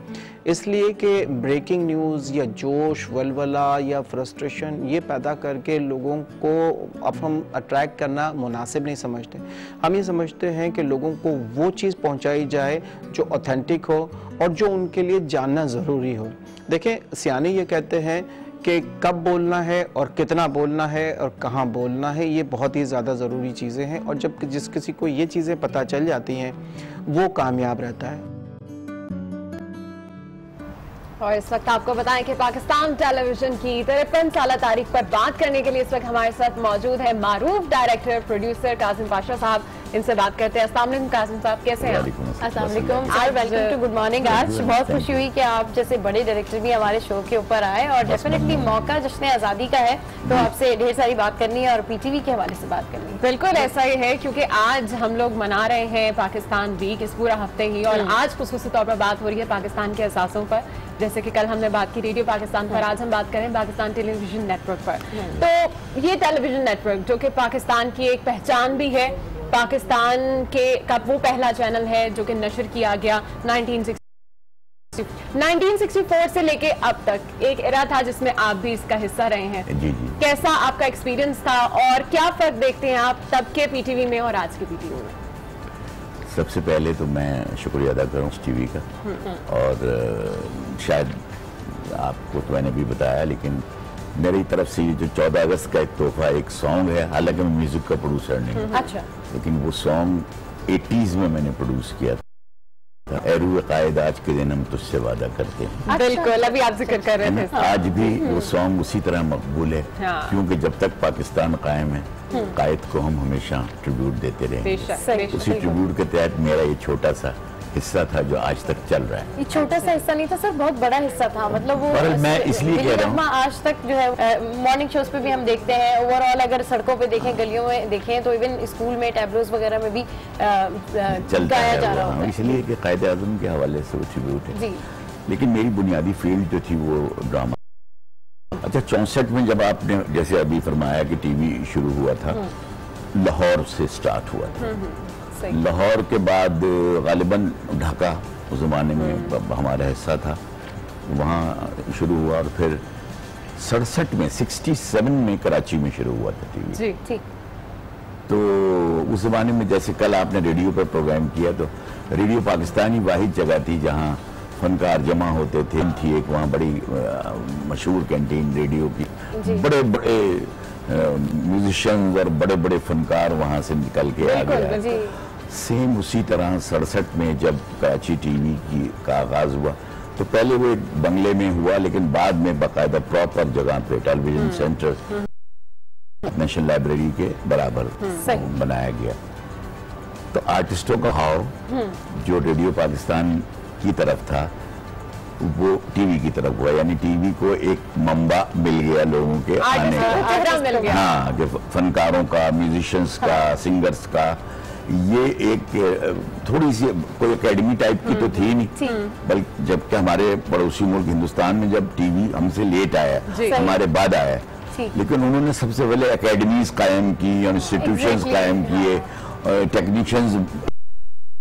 इसलिए कि ब्रेकिंग न्यूज़ या जोश, वलवला या फ्रस्ट्रेशन ये पैदा करके लोगों को अब हम अट्रैक्ट करना मुनासिब नहीं समझते। हम ये समझते हैं कि लोगों को वो चीज़ पहुंचाई जाए जो ऑथेंटिक हो और जो उनके लिए जानना ज़रूरी हो। देखें, सियाने ये कहते हैं कि कब बोलना है और कितना बोलना है और कहाँ बोलना है, ये बहुत ही ज़्यादा ज़रूरी चीज़ें हैं, और जब जिस किसी को ये चीज़ें पता चल जाती हैं वो कामयाब रहता है। और इस वक्त आपको बताएं कि पाकिस्तान टेलीविजन की 53 साल तारीख पर बात करने के लिए इस वक्त हमारे साथ मौजूद है मारूफ डायरेक्टर प्रोड्यूसर कासिम पाशा साहब। इनसे बात करते हैं। अस्सलाम वालेकुम कासिम साहब, कैसे हैं आप? अस्सलाम वालेकुम sir, welcome to good morning. आज बहुत खुशी हुई कि आप जैसे बड़े डायरेक्टर भी हमारे शो के ऊपर आए, और डेफिनेटली मौका जश्न आज़ादी का है, तो आपसे ढेर सारी बात करनी है और पीटीवी के हवाले से बात करनी है। बिल्कुल ऐसा ही है, क्योंकि आज हम लोग मना रहे हैं पाकिस्तान वीक इस पूरा हफ्ते ही, और आज खुसूसी तौर पर बात हो रही है पाकिस्तान के असासों पर। जैसे कि कल हमने बात की रेडियो पाकिस्तान पर, आज हम बात करें पाकिस्तान टेलीविजन नेटवर्क पर। तो ये टेलीविजन नेटवर्क जो कि पाकिस्तान की एक पहचान भी है, पाकिस्तान के का वो पहला चैनल है जो कि नशर किया गया 1964 से लेके अब तक। एक एरा था जिसमें आप भी इसका हिस्सा रहे हैं। जी। कैसा आपका एक्सपीरियंस था और क्या फर्क देखते हैं आप तब के पीटीवी में और आज के पीटीवी में? सबसे पहले तो मैं शुक्रिया अदा करूँ टीवी का, और शायद आपको तो मैंने भी बताया, लेकिन मेरी तरफ से जो 14 अगस्त का एक तोहफा, एक सॉन्ग है, हालांकि मैं म्यूजिक का प्रोड्यूसर नहीं हूँ, अच्छा, लेकिन वो सॉन्ग 80s में मैंने प्रोड्यूस किया था। एरू कायद आज के दिन हम तुझसे वादा करते हैं। बिल्कुल, अभी आप जिक्र कर रहे थे। आज भी वो सॉन्ग उसी तरह मकबूल है, क्योंकि जब तक पाकिस्तान कायम है, कायद को हम हमेशा ट्रिब्यूट देते रहे। उसी ट्रिब्यूट के तहत मेरा ये छोटा सा हिस्सा था जो आज तक चल रहा है। ये छोटा सा हिस्सा नहीं था सर, बहुत बड़ा हिस्सा था। मतलब वो पर मैं इसलिए कह रहा हूँ, आज तक जो है मॉर्निंग शोज पे भी हम देखते हैं, ओवरऑल अगर सड़कों पे देखें, गलियों में देखें, तो इवन स्कूल में टैबलोज वगैरह में भी गाया जा रहा होता है। इसलिए कि कायदे आज़म के हवाले से वो ट्रिब्यूट है। लेकिन मेरी बुनियादी फील्ड जो थी वो ड्रामा। अच्छा, 64 में जब आपने जैसे अभी फरमाया कि टीवी शुरू हुआ था, लाहौर से स्टार्ट हुआ था। लाहौर के बाद गालिबन ढाका उस जमाने में हमारा हिस्सा था, वहाँ शुरू हुआ, और फिर 67 में 67 में कराची में शुरू हुआ था टीवी। ठीक। तो उस जमाने में जैसे कल आपने रेडियो पर प्रोग्राम किया, तो रेडियो पाकिस्तान ही वाहिद जगह थी जहाँ फनकार जमा होते थे। थी एक वहाँ बड़ी मशहूर कैंटीन रेडियो की, बड़े बड़े म्यूजिशियंस और बड़े बड़े फनकार वहाँ से निकल के आ गए। सेम उसी तरह 67 में जब कराची टीवी का आगाज हुआ, तो पहले वो एक बंगले में हुआ, लेकिन बाद में बाकायदा प्रॉपर जगह पे टेलीविजन सेंटर नेशनल लाइब्रेरी के बराबर बनाया गया। तो आर्टिस्टों का हाव जो रेडियो पाकिस्तान की तरफ था वो टीवी की तरफ हुआ, यानी टीवी को एक मंबा मिल गया लोगों के आने का। हाँ, जो फनकारों का, म्यूजिशियंस का, सिंगर्स का, ये एक थोड़ी सी कोई एकेडमी टाइप की तो थी नहीं, बल्कि जबकि हमारे पड़ोसी मुल्क हिंदुस्तान में जब टीवी हमसे लेट आया, हमारे बाद आया, लेकिन उन्होंने सबसे पहले एकेडमीज कायम की, इंस्टीट्यूशंस कायम किए, टेक्नीशियंस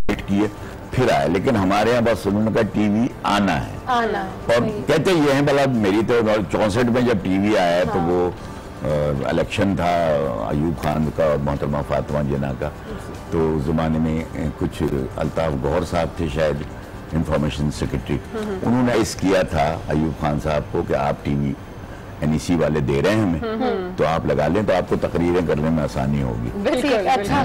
किए, फिर आया। लेकिन हमारे यहाँ बस उन्होंने कहा टीवी आना है, और कहते ये हैं, भला मेरी तो 64 में जब टीवी आया तो वो इलेक्शन था अयूब खान का और मोहतरमा फातिमा जिन्ना का, तो उस जमाने में कुछ अल्ताफ गौहर साहब थे शायद इंफॉर्मेशन सेक्रेटरी, उन्होंने इस किया था अयूब खान साहब को कि आप टीवी NEC वाले दे रहे हैं हमें, तो आप लगा लें, तो आपको तकरीरें करने में आसानी होगी। अच्छा,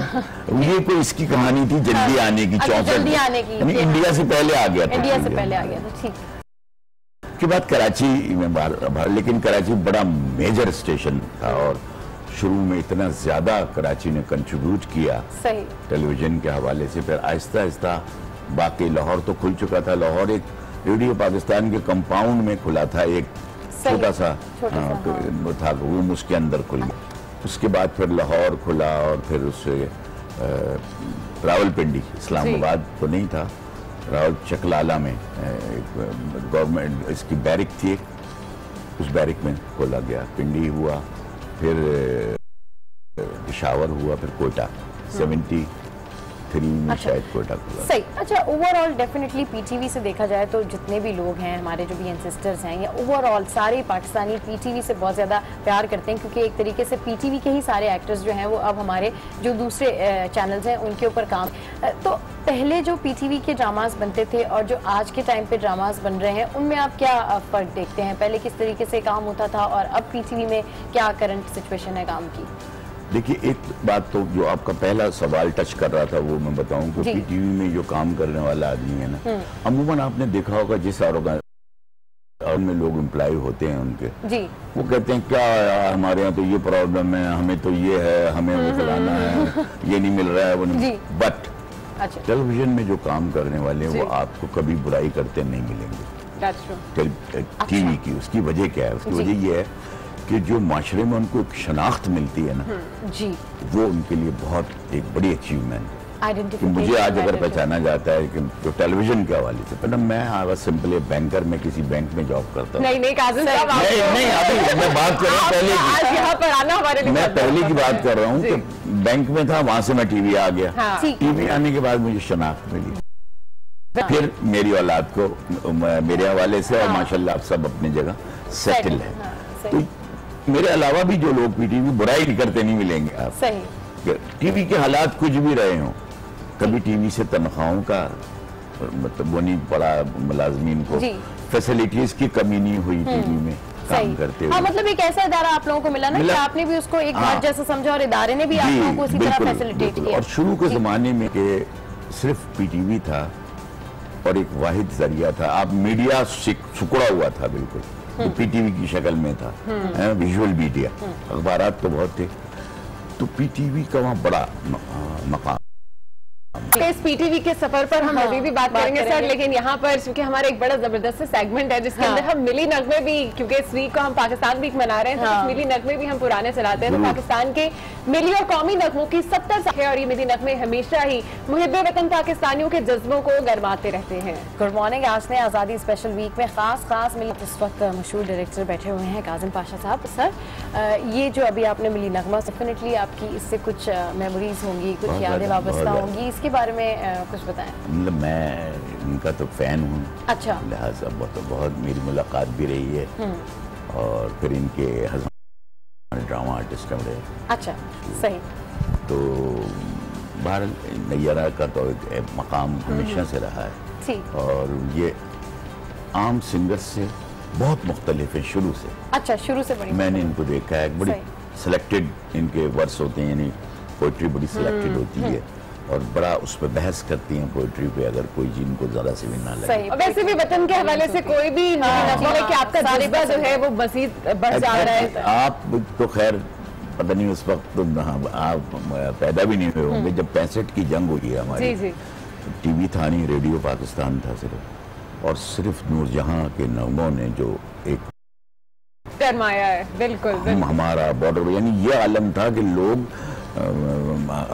ये कोई इसकी कहानी थी जल्दी आने की, 64 यानी इंडिया से पहले आ गया था, इंडिया से पहले आ गया था। ठीक। के बाद कराची में बाहर, लेकिन कराची बड़ा मेजर स्टेशन था, और शुरू में इतना ज्यादा कराची ने कंट्रीब्यूट किया टेलीविजन के हवाले से, फिर आहिस्ता आहिस्ता बाकी लाहौर तो खुल चुका था। लाहौर एक रेडियो पाकिस्तान के कंपाउंड में खुला था, एक छोटा सा वो था, वो उसके अंदर खुल गया। उसके बाद फिर लाहौर खुला, और फिर उससे रावलपिंडी, इस्लामाबाद तो नहीं था, रावल चकलाला में गवर्नमेंट इसकी बैरिक थी, उस बैरिक में खोला गया। पिंडी हुआ, फिर पिशावर हुआ, फिर कोयटा 73 में शायद कोयटा खुला। सही। अच्छा, ओवरऑल डेफिनेटली पीटीवी से देखा जाए तो जितने भी लोग हैं हमारे जो भी एंसेस्टर्स हैं, या ओवरऑल सारे पाकिस्तानी पीटीवी से बहुत ज़्यादा प्यार करते हैं, क्योंकि एक तरीके से पीटीवी के ही सारे एक्टर्स जो हैं वो अब हमारे जो दूसरे चैनल्स हैं उनके ऊपर काम। तो पहले जो पीटीवी के ड्रामास बनते थे और जो आज के टाइम पे ड्रामास बन रहे हैं, उनमें आप क्या फ़र्क देखते हैं? पहले किस तरीके से काम होता था और अब पीटीवी में क्या करंट सिचुएशन है काम की? देखिए, एक बात तो जो आपका पहला सवाल टच कर रहा था वो मैं बताऊं कि पीटीवी में जो काम करने वाला आदमी है ना, अमूमन आपने देखा होगा जिस में लोग एम्प्लॉय होते हैं उनके, वो कहते हैं क्या यार हमारे यहाँ तो ये प्रॉब्लम है, हमें तो ये है, हमें वो फलाना है, ये नहीं मिल रहा है, वो नहीं। बट टेलीविजन में जो काम करने वाले हैं वो आपको कभी बुराई करते नहीं मिलेंगे टीवी की। उसकी वजह क्या है? उसकी वजह ये है कि जो माशरे में उनको एक शनाख्त मिलती है ना, वो उनके लिए बहुत एक बड़ी अचीवमेंट है। कि मुझे आज अगर पहचाना जाता है कि जो टेलीविजन के हवाले से, पर मैं आज सिंपल बैंकर में किसी बैंक में जॉब करता हूँ। नहीं काजिम साहब, नहीं अभी मैं बात कर रहा हूँ पहले की, यहाँ पर आना हमारे लिए मैं पहले की बात कर रहा हूँ कि बैंक में था, वहां से मैं टीवी आ गया। टीवी आने के बाद मुझे शनाख्त मिली, फिर मेरी औलाद को मेरे हवाले से, और माशाल्लाह आप सब अपनी जगह सेटल है। तो मेरे अलावा भी जो लोग पीटीवी बुराई नहीं करते नहीं मिलेंगे आप। टीवी के हालात कुछ भी रहे हों, कभी टीवी से तनख्वाहों का मतलब वो नहीं पड़ा, मुलाजमीन को फैसिलिटीज की कमी नहीं हुई टीवी में काम करते हुए। मतलब एक ऐसा इदारा आप लोगों को मिला ना कि आपने भी उसको एक बात जैसा समझा और इदारे ने भी आप लोगों को उसी तरह फैसिलिटेट किया। और शुरू के जमाने में के सिर्फ पीटीवी था और एक वाहिद जरिया था, आप मीडिया सुकड़ा हुआ था बिल्कुल, तो पीटीवी की शक्ल में था, विजुअल मीडिया, अखबारात तो बहुत थे, तो पीटीवी का वहाँ बड़ा मकाम। इस पीटीवी के सफर पर हम अभी भी बात करेंगे सर, लेकिन यहाँ पर क्योंकि हमारा एक बड़ा जबरदस्त सेगमेंट है जिसके अंदर हम मिली नगमे भी, क्योंकि इस वीक को हम पाकिस्तान वीक मना रहे हैं, तो मिली नगमे भी हम पुराने चलाते हैं। तो पाकिस्तान के मिली और कौमी नगमों की 70 साल है और ये मिली नगमे हमेशा ही मुहिब्बे वतन पाकिस्तानियों के जज्बों को गरमाते रहते हैं। Good morning. आज ने आज़ादी स्पेशल वीक में खास मिली, इस वक्त मशहूर डायरेक्टर बैठे हुए हैं काजिम पाशा साहब। सर ये जो अभी आपने मिली नगमा, डेफिनेटली आपकी इससे कुछ मेमोरीज होंगी, कुछ यादें वाबस्ता होंगी, इसके बारे में कुछ बताएं। मतलब मैं उनका तो फैन हूँ, अच्छा, लिहाजा बहुत मेरी मुलाकात भी रही है और फिर इनके हस्बैंड ड्रामा आर्टिस्ट रहे। अच्छा, सही। तो बाहर नैयरा का तो एक मकाम हमेशा से रहा है और ये आम सिंगर से बहुत मुख्तलिफ है शुरू से। अच्छा, शुरू से बड़ी मैंने इनको देखा है, बड़ी सिलेक्टेड इनके वर्ड्स होते हैं, यानी पोइट्री बड़ी सिलेक्टेड होती है और बड़ा उस पर बहस करती हैं पोइट्री पे, अगर कोई जिनको ज़रा से भी ना लगे। और वैसे भी वतन के हवाले से कोई भी कि आपका जज्बा जो है वो मज़ीद बढ़ जा रहा है। आप तो खैर पता नहीं उस वक्त तो आप पैदा भी नहीं हुए होंगे जब 65 की जंग हुई है हमारी। टीवी था नहीं, रेडियो पाकिस्तान था सिर्फ, और सिर्फ नूरजहां के नगमों ने जो एक गरमाया है। बिल्कुल हमारा बॉर्डर, यानी ये आलम था कि लोग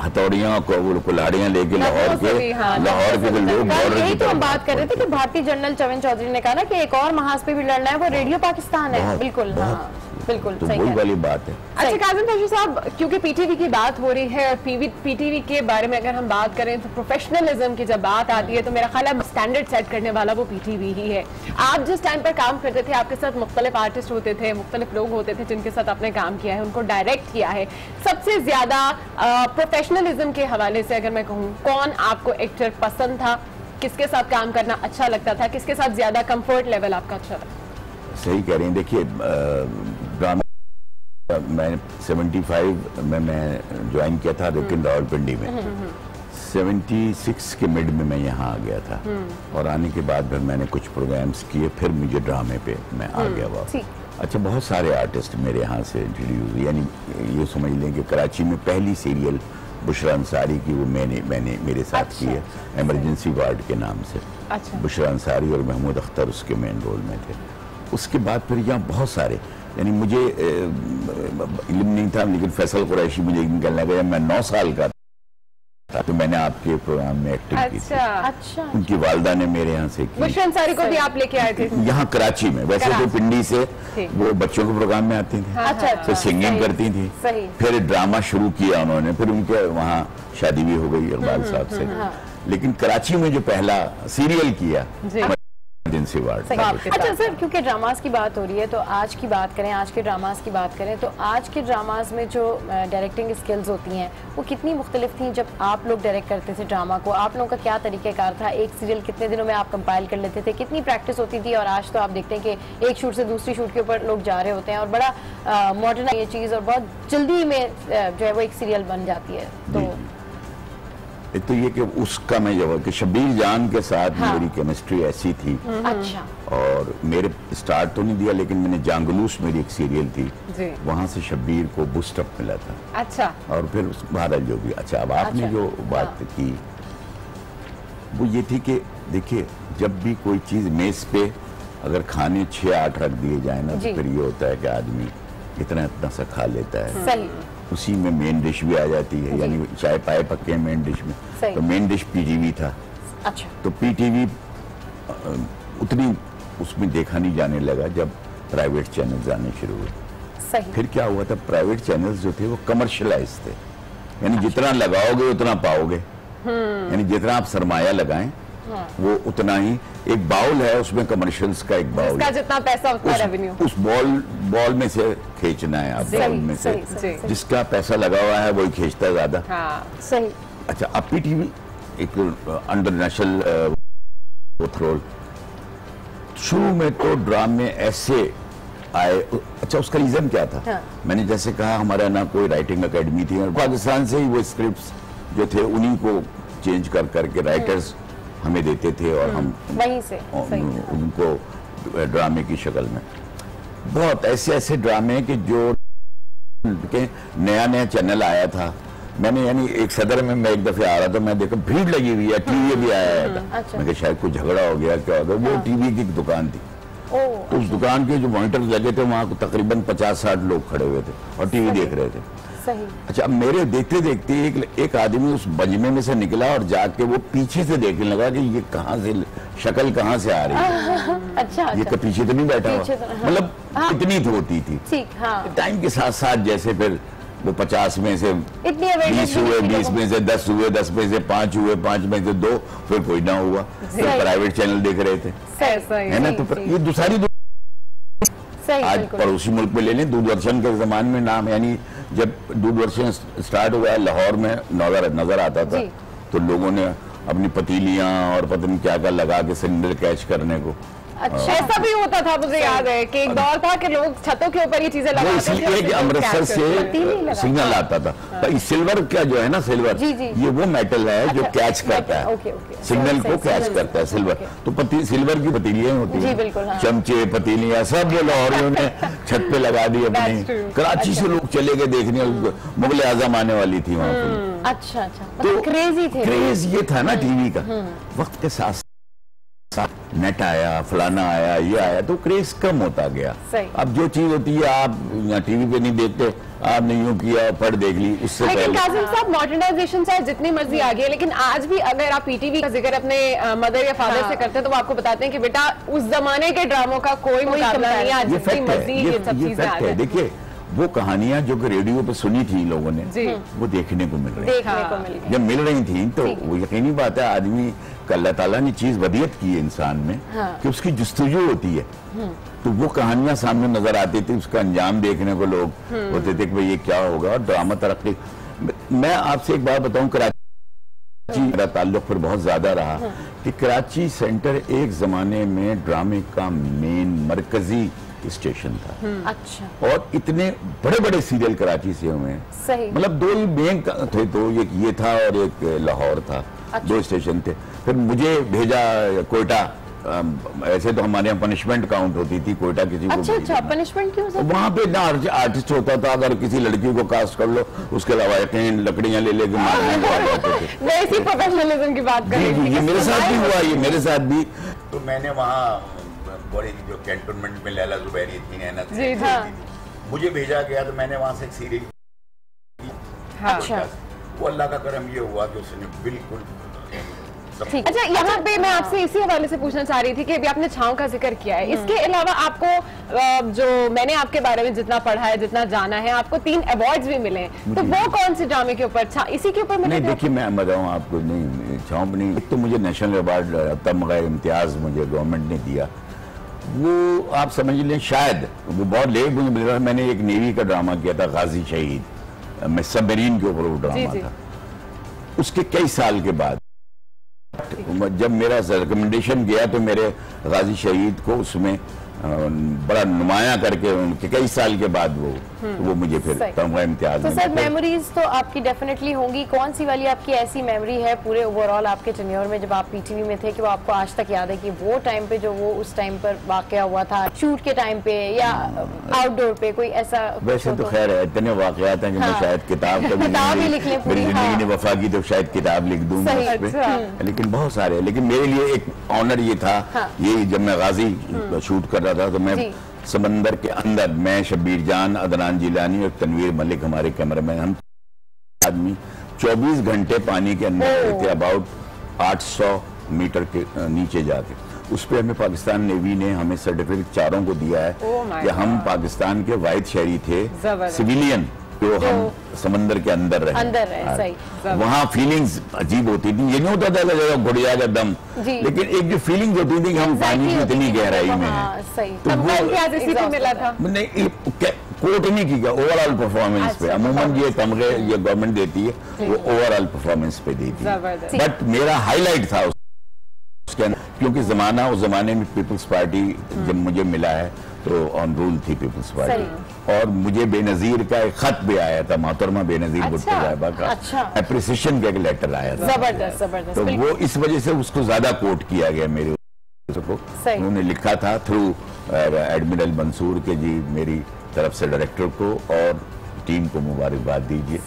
हथौड़ियाँ कुल्हाड़ियाँ लेके लाहौर के लोग बॉर्डर की तो हम बात कर रहे थे कि भारतीय जनरल चवन चौधरी ने कहा ना कि एक और महाज पे भी लड़ना है, वो रेडियो पाकिस्तान है। बिल्कुल बिल्कुल तो वही वाली बात है। अच्छा काजिम पाशा साहब, क्योंकि पीटीवी की बात हो रही है और पीटीवी के बारे में अगर हम बात करें तो प्रोफेशनलिज्म की जब बात आती है तो मेरा ख्याल है स्टैंडर्ड सेट करने वाला वो पीटीवी ही है। आप जिस टाइम पर काम करते थे आपके साथ मुख्तलिफ आर्टिस्ट होते थे, मुख्तलिफ लोग होते थे जिनके साथ आपने काम किया है, उनको डायरेक्ट किया है। सबसे ज्यादा प्रोफेशनलिज्म के हवाले से अगर मैं कहूँ, कौन आपको एक्टर पसंद था, किसके साथ काम करना अच्छा लगता था, किसके साथ ज्यादा कंफर्ट लेवल आपका अच्छा लगता? सही कह रही हैं। देखिए ड्रामा मैं 75 में मैं ज्वाइन किया था लेकिन रावलपिंडी में 76 के मिड में मैं यहाँ आ गया था और आने के बाद फिर मैंने कुछ प्रोग्राम्स किए, फिर मुझे ड्रामे पे मैं आ गया वापस। अच्छा, बहुत सारे आर्टिस्ट मेरे यहाँ से इंट्रोड्यूस, यानी ये समझ लें कि कराची में पहली सीरियल बुशरा अंसारी की वो मैंने मेरे साथ की है, इमरजेंसी वार्ड के नाम से। बुशरा अंसारी और महमूद अख्तर उसके मेन रोल में थे। उसके बाद फिर यहाँ बहुत सारे, यानी मुझे इल्म नहीं था लेकिन फैसल कुरैशी मुझे निकलने गया, मैं 9 साल का था तो मैंने आपके प्रोग्राम में एक्टिंग की थी। अच्छा। उनकी वालदा ने मेरे यहाँ से की। बुशरा अंसारी को भी आप लेके आए थे यहाँ कराची में, वैसे तो पिंडी से वो बच्चों के प्रोग्राम में आती थी। अच्छा, तो सिंगिंग करती थी, फिर ड्रामा शुरू किया उन्होंने, फिर उनके वहाँ शादी भी हो गई इकबाल साहब से। लेकिन कराची में जो पहला सीरियल किया अच्छा सर, क्योंकि ड्रामास की बात हो रही है तो आज की बात करें, आज के ड्रामास की बात करें तो आज के ड्रामास में जो डायरेक्टिंग स्किल्स होती हैं वो कितनी मुख्तलिफ थी जब आप लोग डायरेक्ट करते थे ड्रामा को? आप लोगों का क्या तरीक़ेकार था? एक सीरियल कितने दिनों में आप कंपाइल कर लेते थे? कितनी प्रैक्टिस होती थी? और आज तो आप देखते हैं कि एक शूट से दूसरी शूट के ऊपर लोग जा रहे होते हैं और बड़ा मॉडर्न है ये चीज़ और बहुत जल्दी में जो है वो एक सीरियल बन जाती है। तो ये कि उसका मैं जवाब कि शब्बीर जान के साथ मेरी केमिस्ट्री ऐसी थी। अच्छा। और मेरे स्टार्ट तो नहीं दिया लेकिन मैंने जांगलूस मेरी एक सीरियल थी, वहां से शब्बीर को बूस्ट अप मिला था। अच्छा। और फिर भारत जो भी। अच्छा, अब आपने जो बात की वो ये थी कि देखिए जब भी कोई चीज मेज पे अगर खाने 6-8 रख दिए जाए ना तो फिर ये होता है कि आदमी इतना सा खा लेता है। सही। उसी में मेन डिश भी आ जाती है, यानी चाय पाए पक्के मेन डिश में। तो मेन डिश पीटीवी था। अच्छा। तो पीटीवी उतनी उसमें देखा नहीं जाने लगा जब प्राइवेट चैनल्स आने शुरू हुए। सही। फिर क्या हुआ था, प्राइवेट चैनल्स जो थे वो कमर्शियलाइज थे, यानी जितना लगाओगे उतना पाओगे, यानी जितना आप सरमाया लगाएं वो उतना ही। एक बाउल है उसमें कमर्शियल्स का एक बाउल, जितना पैसा उतना रेवेन्यू, उस बॉल में से खींचना है आप, बाउल में से जिसका पैसा लगा हुआ है वही खींचता है ज्यादा। सही। अच्छा, अब पीटीवी एक अंडर नेशनल रोल शुरू में तो ड्रामे ऐसे आए। अच्छा, उसका रीजन क्या था? मैंने जैसे कहा हमारा ना कोई राइटिंग एकेडमी थी और पाकिस्तान से ही वो स्क्रिप्ट्स जो थे उन्हीं को चेंज कर करके राइटर्स हमें देते थे और हम वहीं से उनको ड्रामे की शक्ल में बहुत ऐसे ड्रामे कि जो नया चैनल आया था मैंने यानी एक सदर में मैं एक दफे आ रहा था, मैं देखा भीड़ लगी हुई है, टीवी भी आया था। मैं कहा शायद कोई झगड़ा हो गया, क्या होगा। वो टीवी की दुकान थी, तो उस दुकान के जो मॉनिटर लगे थे वहाँ तकरीबन 50-60 लोग खड़े हुए थे और टीवी देख रहे थे। सही। अच्छा, अब मेरे देखते देखते एक आदमी उस बजमे में से निकला और जाके वो पीछे से देखने लगा कि ये कहाँ से शक्ल कहाँ से आ रही है। अच्छा, ये पीछे तो नहीं बैठा हुआ, मतलब इतनी तो होती थी। ठीक, हाँ। टाइम के साथ साथ जैसे फिर वो 50 में से 20 हुए, 20 में से 10 हुए, 10 में से 5 हुए, 5 में से 2, फिर कोई ना हुआ, फिर प्राइवेट चैनल देख रहे थे, है ना। तो ये दूसरी आज पड़ोसी मुल्क में ले लें, दूरदर्शन के जमान में नाम, यानी जब दूरदर्शन स्टार्ट हुआ लाहौर में नजर आता था तो लोगों ने अपनी पतीलियां और पता नहीं क्या क्या लगा के सिलेंडर कैच करने को। अच्छा, ऐसा भी होता था, मुझे याद है कि एक दौर था कि लोग छतों के ऊपर ये चीजें लगाते थे। इसलिए कि अमृतसर से सिग्नल आता था। पर सिल्वर का जो है ना, सिल्वर ये वो मेटल है जो कैच करता है, सिग्नल को कैच करता है सिल्वर। तो सिल्वर की पतीलियां होती है, चमचे पतीलियां सब वो लाहौरियों ने छत पे लगा दी अपनी। कराची से लोग चले गए देखने, मुगल आजम आने वाली थी वहाँ पे। अच्छा, तो क्रेज ये था ना टीवी का। वक्त के साथ नेट आया, फलाना आया, ये आया, तो क्रेज कम होता गया। अब जो चीज होती है आप यहाँ टीवी पे नहीं देखते, आपने यूं किया पढ़ देख ली, उससे पहले। लेकिन कासिम साहब, मॉडर्नाइजेशन चाहे जितनी मर्जी आ गई है, लेकिन आज भी अगर आप पीटीवी का जिक्र अपने मदर या फादर से करते हैं तो वो आपको बताते हैं कि बेटा उस जमाने के ड्रामों का कोई मुकाबला नहीं, आज जितनी मर्जी ये सब चीजें आ गई। देखिए वो कहानियां जो रेडियो पे सुनी थी लोगों ने, वो देखने को मिल रही थी। जब मिल रही थी तो वो यकीनी बात है आदमी का अल्लाह ताला ने चीज वदियत की है इंसान में कि उसकी जुस्तजू होती है। तो वो कहानियां सामने नजर आती थी, उसका अंजाम देखने को लोग होते थे कि भाई ये क्या होगा, और ड्रामा तरक्की। मैं आपसे एक बात बताऊं, कराची मेरा ताल्लुक फिर बहुत ज्यादा रहा कि कराची सेंटर एक जमाने में ड्रामे का मेन मरकजी स्टेशन था। अच्छा। और इतने बड़े बड़े सीरियल कराची से हुए हैं, मतलब 2 ही मेन थे, तो एक ये था और एक लाहौर था। अच्छा। 2 स्टेशन थे। फिर मुझे भेजा कोयटा, ऐसे तो हमारे यहाँ पनिशमेंट काउंट होती थी, कोयटा किसी को। अच्छा, पनिशमेंट क्यों? वहाँ पे ना आर्टिस्ट होता था, अगर किसी लड़की को कास्ट कर लो उसके अलावा लकड़ियां ले लेके मारने को आ जाते थे। मैं इसी प्रोफेशनलिज्म की बात कर रही थी। ये मेरे साथ भी हुआ, ये मेरे साथ भी। तो मैंने वहाँ बड़ी जो कैंटोनमेंट में लैला जुबैरी थी, नैना थी, मुझे भेजा गया, तो मैंने वहाँ से एक सीरीज। अच्छा। वो अल्लाह का करम ये हुआ कि उसने बिल्कुल। अच्छा, यहाँ पे मैं आपसे इसी हवाले से पूछना चाह रही थी कि अभी आपने छाँव का जिक्र किया है, इसके अलावा आपको जो मैंने आपके बारे में जितना पढ़ा है, जितना जाना है, आपको 3 अवार्ड्स भी मिले हैं, तो वो कौन से ड्रामे के ऊपर? इसी के ऊपर मिले? देखिए मैं बताऊँ आपको, नहीं छाँव नहीं, एक तो मुझे नेशनल अवार्ड तमगा इम्तियाज मुझे गवर्नमेंट ने दिया, वो आप समझ लें शायद वो बहुत लेट मुझे मिल रहा है। मैंने एक नेवी का ड्रामा किया था, गाजी शहीद, मैं सबमरीन के ऊपर वो ड्रामा था। उसके कई साल के बाद जब मेरा रिकमेंडेशन गया तो मेरे गाजी शहीद को उसमें बड़ा नुमाया करके उनके कई साल के बाद वो मुझे फिर तमगा इम्तियाज। तो सर मेमोरीज तो आपकी डेफिनेटली होंगी, कौन सी वाली आपकी ऐसी मेमोरी है पूरे ओवरऑल आपके टेन्योर में जब आप पीटीवी में थे कि वो आपको आज तक याद है कि वो टाइम पे जो वो उस टाइम पर वाकया हुआ था, शूट के टाइम पे या आउटडोर पे, कोई ऐसा? वैसे तो खैर है, इतने वाकयात हैं कि मैं शायद किताब ही लिख लें, मेरी जिंदगी ने वफा की तो शायद किताब लिख दूँ, लेकिन बहुत सारे। लेकिन मेरे लिए एक ऑनर ये था, ये जब मैं गाजी शूट कर रहा था तो मैं समंदर के अंदर, मैं शब्बीर जान, अदनान जिलानी और तनवीर मलिक हमारे कैमरामैन, हम आदमी 24 घंटे पानी के अंदर रहते, अबाउट 800 मीटर के नीचे जाके। उस पर हमें पाकिस्तान नेवी ने हमें सर्टिफिकेट चारों को दिया है कि हम पाकिस्तान के वाहिद शहरी थे सिविलियन जो हम समंदर के अंदर रहे। वहाँ फीलिंग्स अजीब होती थी, ये नहीं होता था जगह गुड़िया का दम, लेकिन एक जो फीलिंग्स होती थी कि हम पानी की इतनी गहराई में हैं। तो वो मिला था नहीं, कोट नहीं की गया, ओवरऑल परफॉर्मेंस पे। अमूमन ये तमगे ये गवर्नमेंट देती है, वो ओवरऑल परफॉर्मेंस पे देती है। बट मेरा हाईलाइट था उसके अंदर, क्योंकि जमाना उस जमाने में पीपल्स पार्टी जब मुझे मिला है तो ऑन रूल थी पीपल्स पार्टी, और मुझे बेनजीर का एक खत भी आया था, मोहतरमा बेनजीर भुट्टो साहिबा का एप्रिसिएशन का एक लेटर आया था। जबरदस्त। तो वो इस वजह से उसको ज्यादा कोट किया गया मेरे को। उन्होंने लिखा था थ्रू एडमिरल मंसूर के जी मेरी तरफ से डायरेक्टर को, और टीम को मुबारकबाद दीजिए।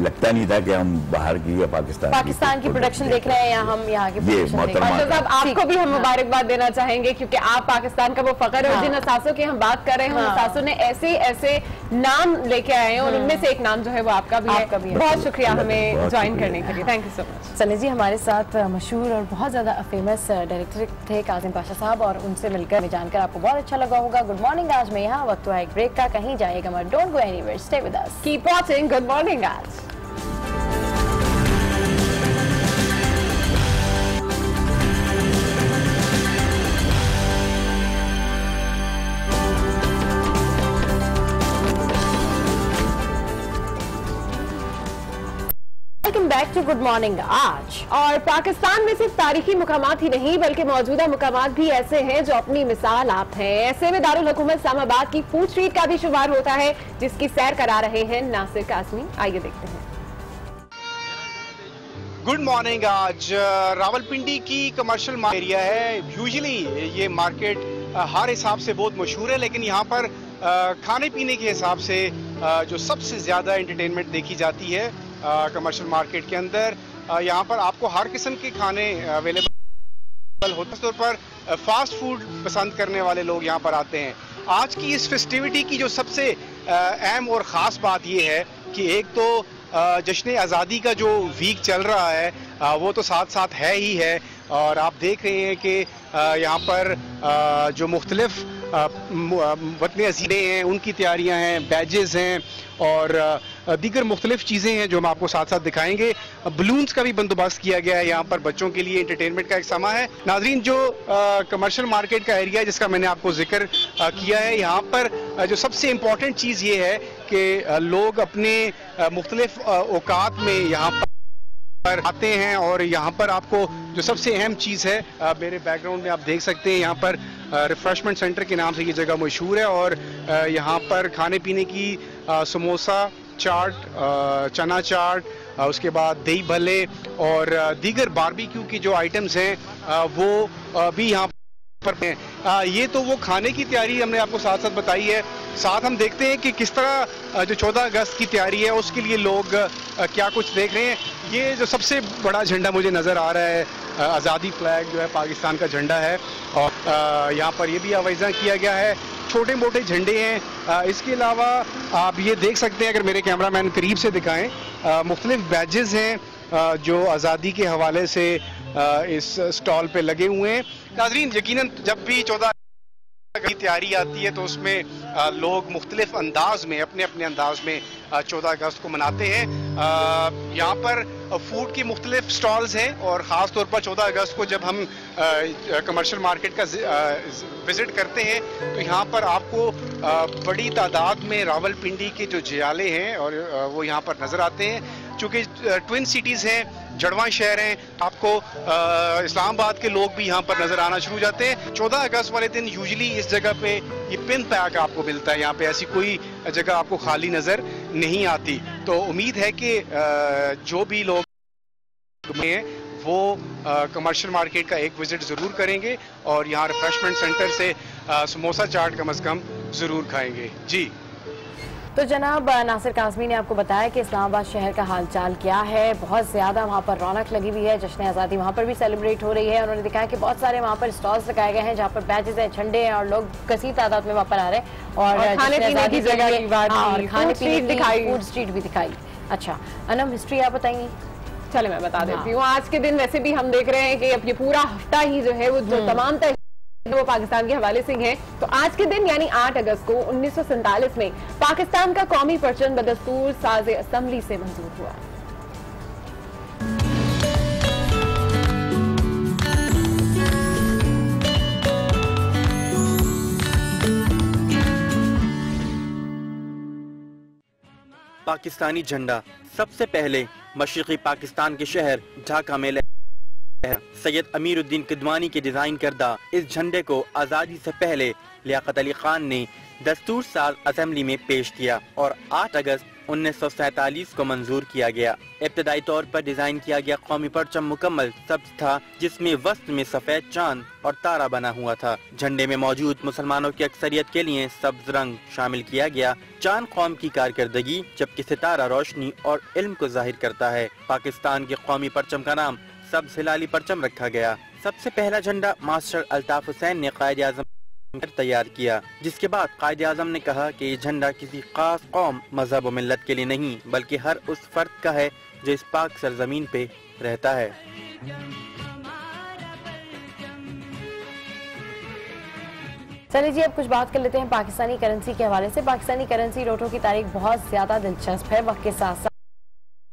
लगता नहीं था कि हम बाहर की या पाकिस्तान की प्रोडक्शन देख रहे हैं या हम यहाँ की। साहब आपको भी हम मुबारकबाद देना चाहेंगे क्योंकि आप पाकिस्तान का वो फख्र है। जिन असासों की हम बात कर रहे हैं, उन असासों ने ऐसे नाम लेके आए हैं और उनमें से एक नाम जो है वो आपका भी है। बहुत शुक्रिया हमें ज्वाइन करने के लिए, thank you so much. Sunny ji, हमारे साथ मशहूर और बहुत ज्यादा फेमस डायरेक्टर थे काजिम पाशा साहब, और उनसे मिलकर जानकर आपको बहुत अच्छा लगा होगा। गुड मॉर्निंग आज में यहाँ वक्त हुआ एक ब्रेक का, कहीं जाएगा मत, don't go anywhere, stay with us, keep watching good morning आज। बैक टू गुड मॉर्निंग आज। और पाकिस्तान में सिर्फ तारीखी मुकामात ही नहीं बल्कि मौजूदा मुकामात भी ऐसे हैं जो अपनी मिसाल आप हैं। ऐसे में दारुल हुकूमत इस्लामाबाद की फूड स्ट्रीट का भी शुमार होता है, जिसकी सैर करा रहे हैं नासिर काज़मी। आइए देखते हैं। गुड मॉर्निंग आज रावलपिंडी की कमर्शियल एरिया है। यूजुअली ये मार्केट हर हिसाब से बहुत मशहूर है, लेकिन यहाँ पर खाने पीने के हिसाब से जो सबसे ज्यादा एंटरटेनमेंट देखी जाती है कमर्शियल मार्केट के अंदर, यहाँ पर आपको हर किस्म के खाने अवेलेबल होते हैं। तौर पर फास्ट फूड पसंद करने वाले लोग यहाँ पर आते हैं। आज की इस फेस्टिविटी की जो सबसे अहम और ख़ास बात ये है कि एक तो जश्न आज़ादी का जो वीक चल रहा है वो तो साथ साथ है ही है, और आप देख रहे हैं कि यहाँ पर जो मुख्तलिफ वतन अज़ीज़ें हैं उनकी तैयारियाँ हैं, बैजेस हैं और दीगर मुख्तलिफ चीज़ें हैं जो हम आपको साथ साथ दिखाएंगे। बलून्स का भी बंदोबस्त किया गया है यहाँ पर, बच्चों के लिए एंटरटेनमेंट का एक समा है। नाजरीन, जो कमर्शियल मार्केट का एरिया है जिसका मैंने आपको जिक्र किया है, यहाँ पर जो सबसे इम्पॉर्टेंट चीज़ ये है कि लोग अपने मुख्तलिफ औकात में यहाँ पर आते हैं, और यहाँ पर आपको जो सबसे अहम चीज़ है, मेरे बैकग्राउंड में आप देख सकते हैं, यहाँ पर रिफ्रेशमेंट सेंटर के नाम से ये जगह मशहूर है, और यहाँ पर खाने पीने की समोसा चाट, चना चाट, उसके बाद दही भल्ले और दीगर बारबेक्यू की जो आइटम्स हैं वो भी यहाँ पर हैं। ये तो वो खाने की तैयारी हमने आपको साथ साथ बताई है। साथ हम देखते हैं कि किस तरह जो 14 अगस्त की तैयारी है उसके लिए लोग क्या कुछ देख रहे हैं। ये जो सबसे बड़ा झंडा मुझे नज़र आ रहा है, आज़ादी फ्लैग जो है पाकिस्तान का झंडा है, और यहाँ पर ये भी आवाज़ा किया गया है। छोटे मोटे झंडे हैं। इसके अलावा आप ये देख सकते हैं, अगर मेरे कैमरामैन करीब से दिखाएं, मुख्तलिफ बैजेस हैं जो आज़ादी के हवाले से इस स्टॉल पे लगे हुए हैं। नाज़रीन, यकीनन जब भी 14 की तैयारी आती है तो उसमें लोग मुख्तलिफ अंदाज में, अपने अपने अंदाज में 14 अगस्त को मनाते हैं। यहाँ पर फूड की मुख्तलिफ स्टॉल्स हैं, और ख़ास तौर पर 14 अगस्त को जब हम कमर्शियल मार्केट का विज़िट करते हैं तो यहाँ पर आपको बड़ी तादाद में रावलपिंडी के जो जियाले हैं और वो यहाँ पर नज़र आते हैं। चूँकि ट्विन सिटीज़ हैं, जड़वा शहर हैं, आपको इस्लामाबाद के लोग भी यहाँ पर नज़र आना शुरू हो जाते हैं। 14 अगस्त वाले दिन यूजुअली इस जगह पे ये पिन पैक आपको मिलता है, यहाँ पे ऐसी कोई जगह आपको खाली नज़र नहीं आती। तो उम्मीद है कि जो भी लोग हैं वो कमर्शियल मार्केट का एक विज़िट ज़रूर करेंगे और यहाँ रिफ्रेशमेंट सेंटर से समोसा चाट कम अज़ कम ज़रूर खाएंगे। जी, तो जनाब नासिर काज़मी ने आपको बताया कि इस्लामाबाद शहर का हालचाल क्या है। बहुत ज़्यादा वहाँ पर रौनक लगी हुई है, जश्न आज़ादी वहाँ पर भी सेलिब्रेट हो रही है। उन्होंने दिखाया कि बहुत सारे वहाँ पर स्टॉल्स लगाए गए हैं जहाँ पर बैजेस हैं, झंडे हैं, और लोग कसीर तादाद में वहाँ पर आ रहे हैं। और खाने पीने की जगह की बात, खाने पीने की फूड स्ट्रीट भी दिखाई। अच्छा अनम, हिस्ट्री आप बताएंगी? चले मैं बता देती हूँ। आज के दिन वैसे भी हम देख रहे हैं कि अब ये पूरा हफ्ता ही जो है वो जो तमाम वो पाकिस्तान के हवाले से हैं। तो आज के दिन यानी 8 अगस्त को 1947 में पाकिस्तान का कौमी परचम बदस्तूर साज़े असेंबली से मंजूर हुआ। पाकिस्तानी झंडा सबसे पहले मशरिकी पाकिस्तान के शहर ढाका में सैयद अमीरुद्दीन किदवानी के डिजाइन करदा इस झंडे को आज़ादी से पहले लियाकत अली खान ने दस्तूर साज असेंबली में पेश किया और 8 अगस्त 1947 को मंजूर किया गया। इब्तदाई तौर पर डिजाइन किया गया कौमी परचम मुकम्मल सब्ज था, जिसमें वस्त में सफेद चांद और तारा बना हुआ था। झंडे में मौजूद मुसलमानों की अक्सरियत के लिए सब्ज रंग शामिल किया गया। चांद कौम की कारकर्दगी, जबकि सितारा रोशनी और इल्म को जाहिर करता है। पाकिस्तान के कौमी परचम का नाम सब्ज हिलाली परचम रखा गया। सबसे पहला झंडा मास्टर अल्ताफ हुसैन ने कायद आज़म तैयार किया, जिसके बाद कायद आज़म ने कहा कि ये झंडा किसी खास कौम, मजहब और मिल्लत के लिए नहीं, बल्कि हर उस फर्द का है जो इस पाक सरजमीन पे रहता है। चलिए जी, अब कुछ बात कर लेते हैं पाकिस्तानी करेंसी के हवाले से। पाकिस्तानी करेंसी नोटों की तारीख बहुत ज्यादा दिलचस्प है। वक्त के साथ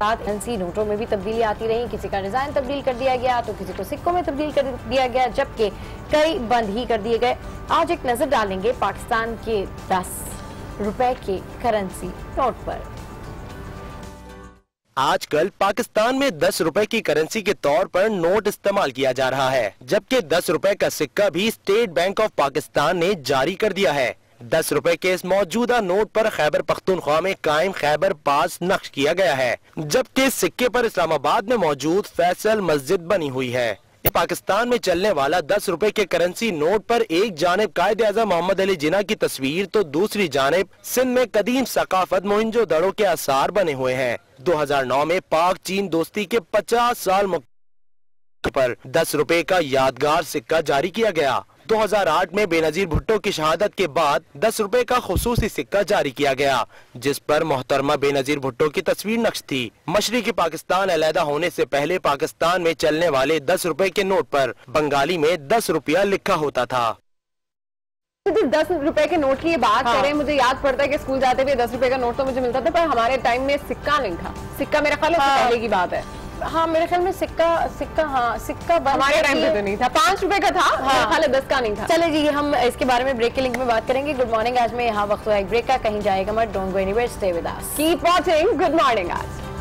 करेंसी नोटों में भी तब्दीली आती रही। किसी का डिजाइन तब्दील कर दिया गया तो किसी को सिक्कों में तब्दील कर दिया गया, जबकि कई बंद ही कर दिए गए। आज एक नजर डालेंगे पाकिस्तान के 10 रुपए के करेंसी नोट पर। आजकल पाकिस्तान में 10 रुपए की करेंसी के तौर पर नोट इस्तेमाल किया जा रहा है, जबकि 10 रुपए का सिक्का भी स्टेट बैंक ऑफ पाकिस्तान ने जारी कर दिया है। 10 रुपए के इस मौजूदा नोट पर खैबर पख्तूनख्वा में कायम खैबर पास नक्श किया गया है, जबकि सिक्के पर इस्लामाबाद में मौजूद फैसल मस्जिद बनी हुई है। पाकिस्तान में चलने वाला 10 रुपए के करेंसी नोट पर एक जानिब कायद आज़म मोहम्मद अली जिन्ना की तस्वीर तो दूसरी जानिब सिंध में कदीम सकाफत मोहिंजोदड़ो के आसार बने हुए हैं। 2009 में पाक चीन दोस्ती के 50 साल पर 10 रुपए का यादगार सिक्का जारी किया गया। 2008 में बेनजीर भुट्टो की शहादत के बाद 10 रुपए का खुसूसी सिक्का जारी किया गया, जिस पर मोहतरमा बेनजीर भुट्टो की तस्वीर नक्श थी। मशरिकी पाकिस्तान अलहदा होने से पहले पाकिस्तान में चलने वाले 10 रुपए के नोट पर बंगाली में 10 रुपया लिखा होता था। 10 रुपए के नोट की बात करें, मुझे याद पड़ता है कि स्कूल जाते हुए 10 रुपए का नोट तो मुझे मिलता था, पर हमारे टाइम में सिक्का नहीं था। सिक्का मेरा ख्याल है पहले की बात है। हाँ, मेरे ख्याल में सिक्का हमारे टाइम पे तो नहीं था। 5 रुपए का था, मेरा ख्याल है 10 का नहीं था। चले जी, हम इसके बारे में ब्रेक के लिंक में बात करेंगे। गुड मॉर्निंग आज में यहाँ वक्त हुआ एक ब्रेक का, कहीं जाएगा मत, don't go anywhere, stay with us, keep watching good morning आज।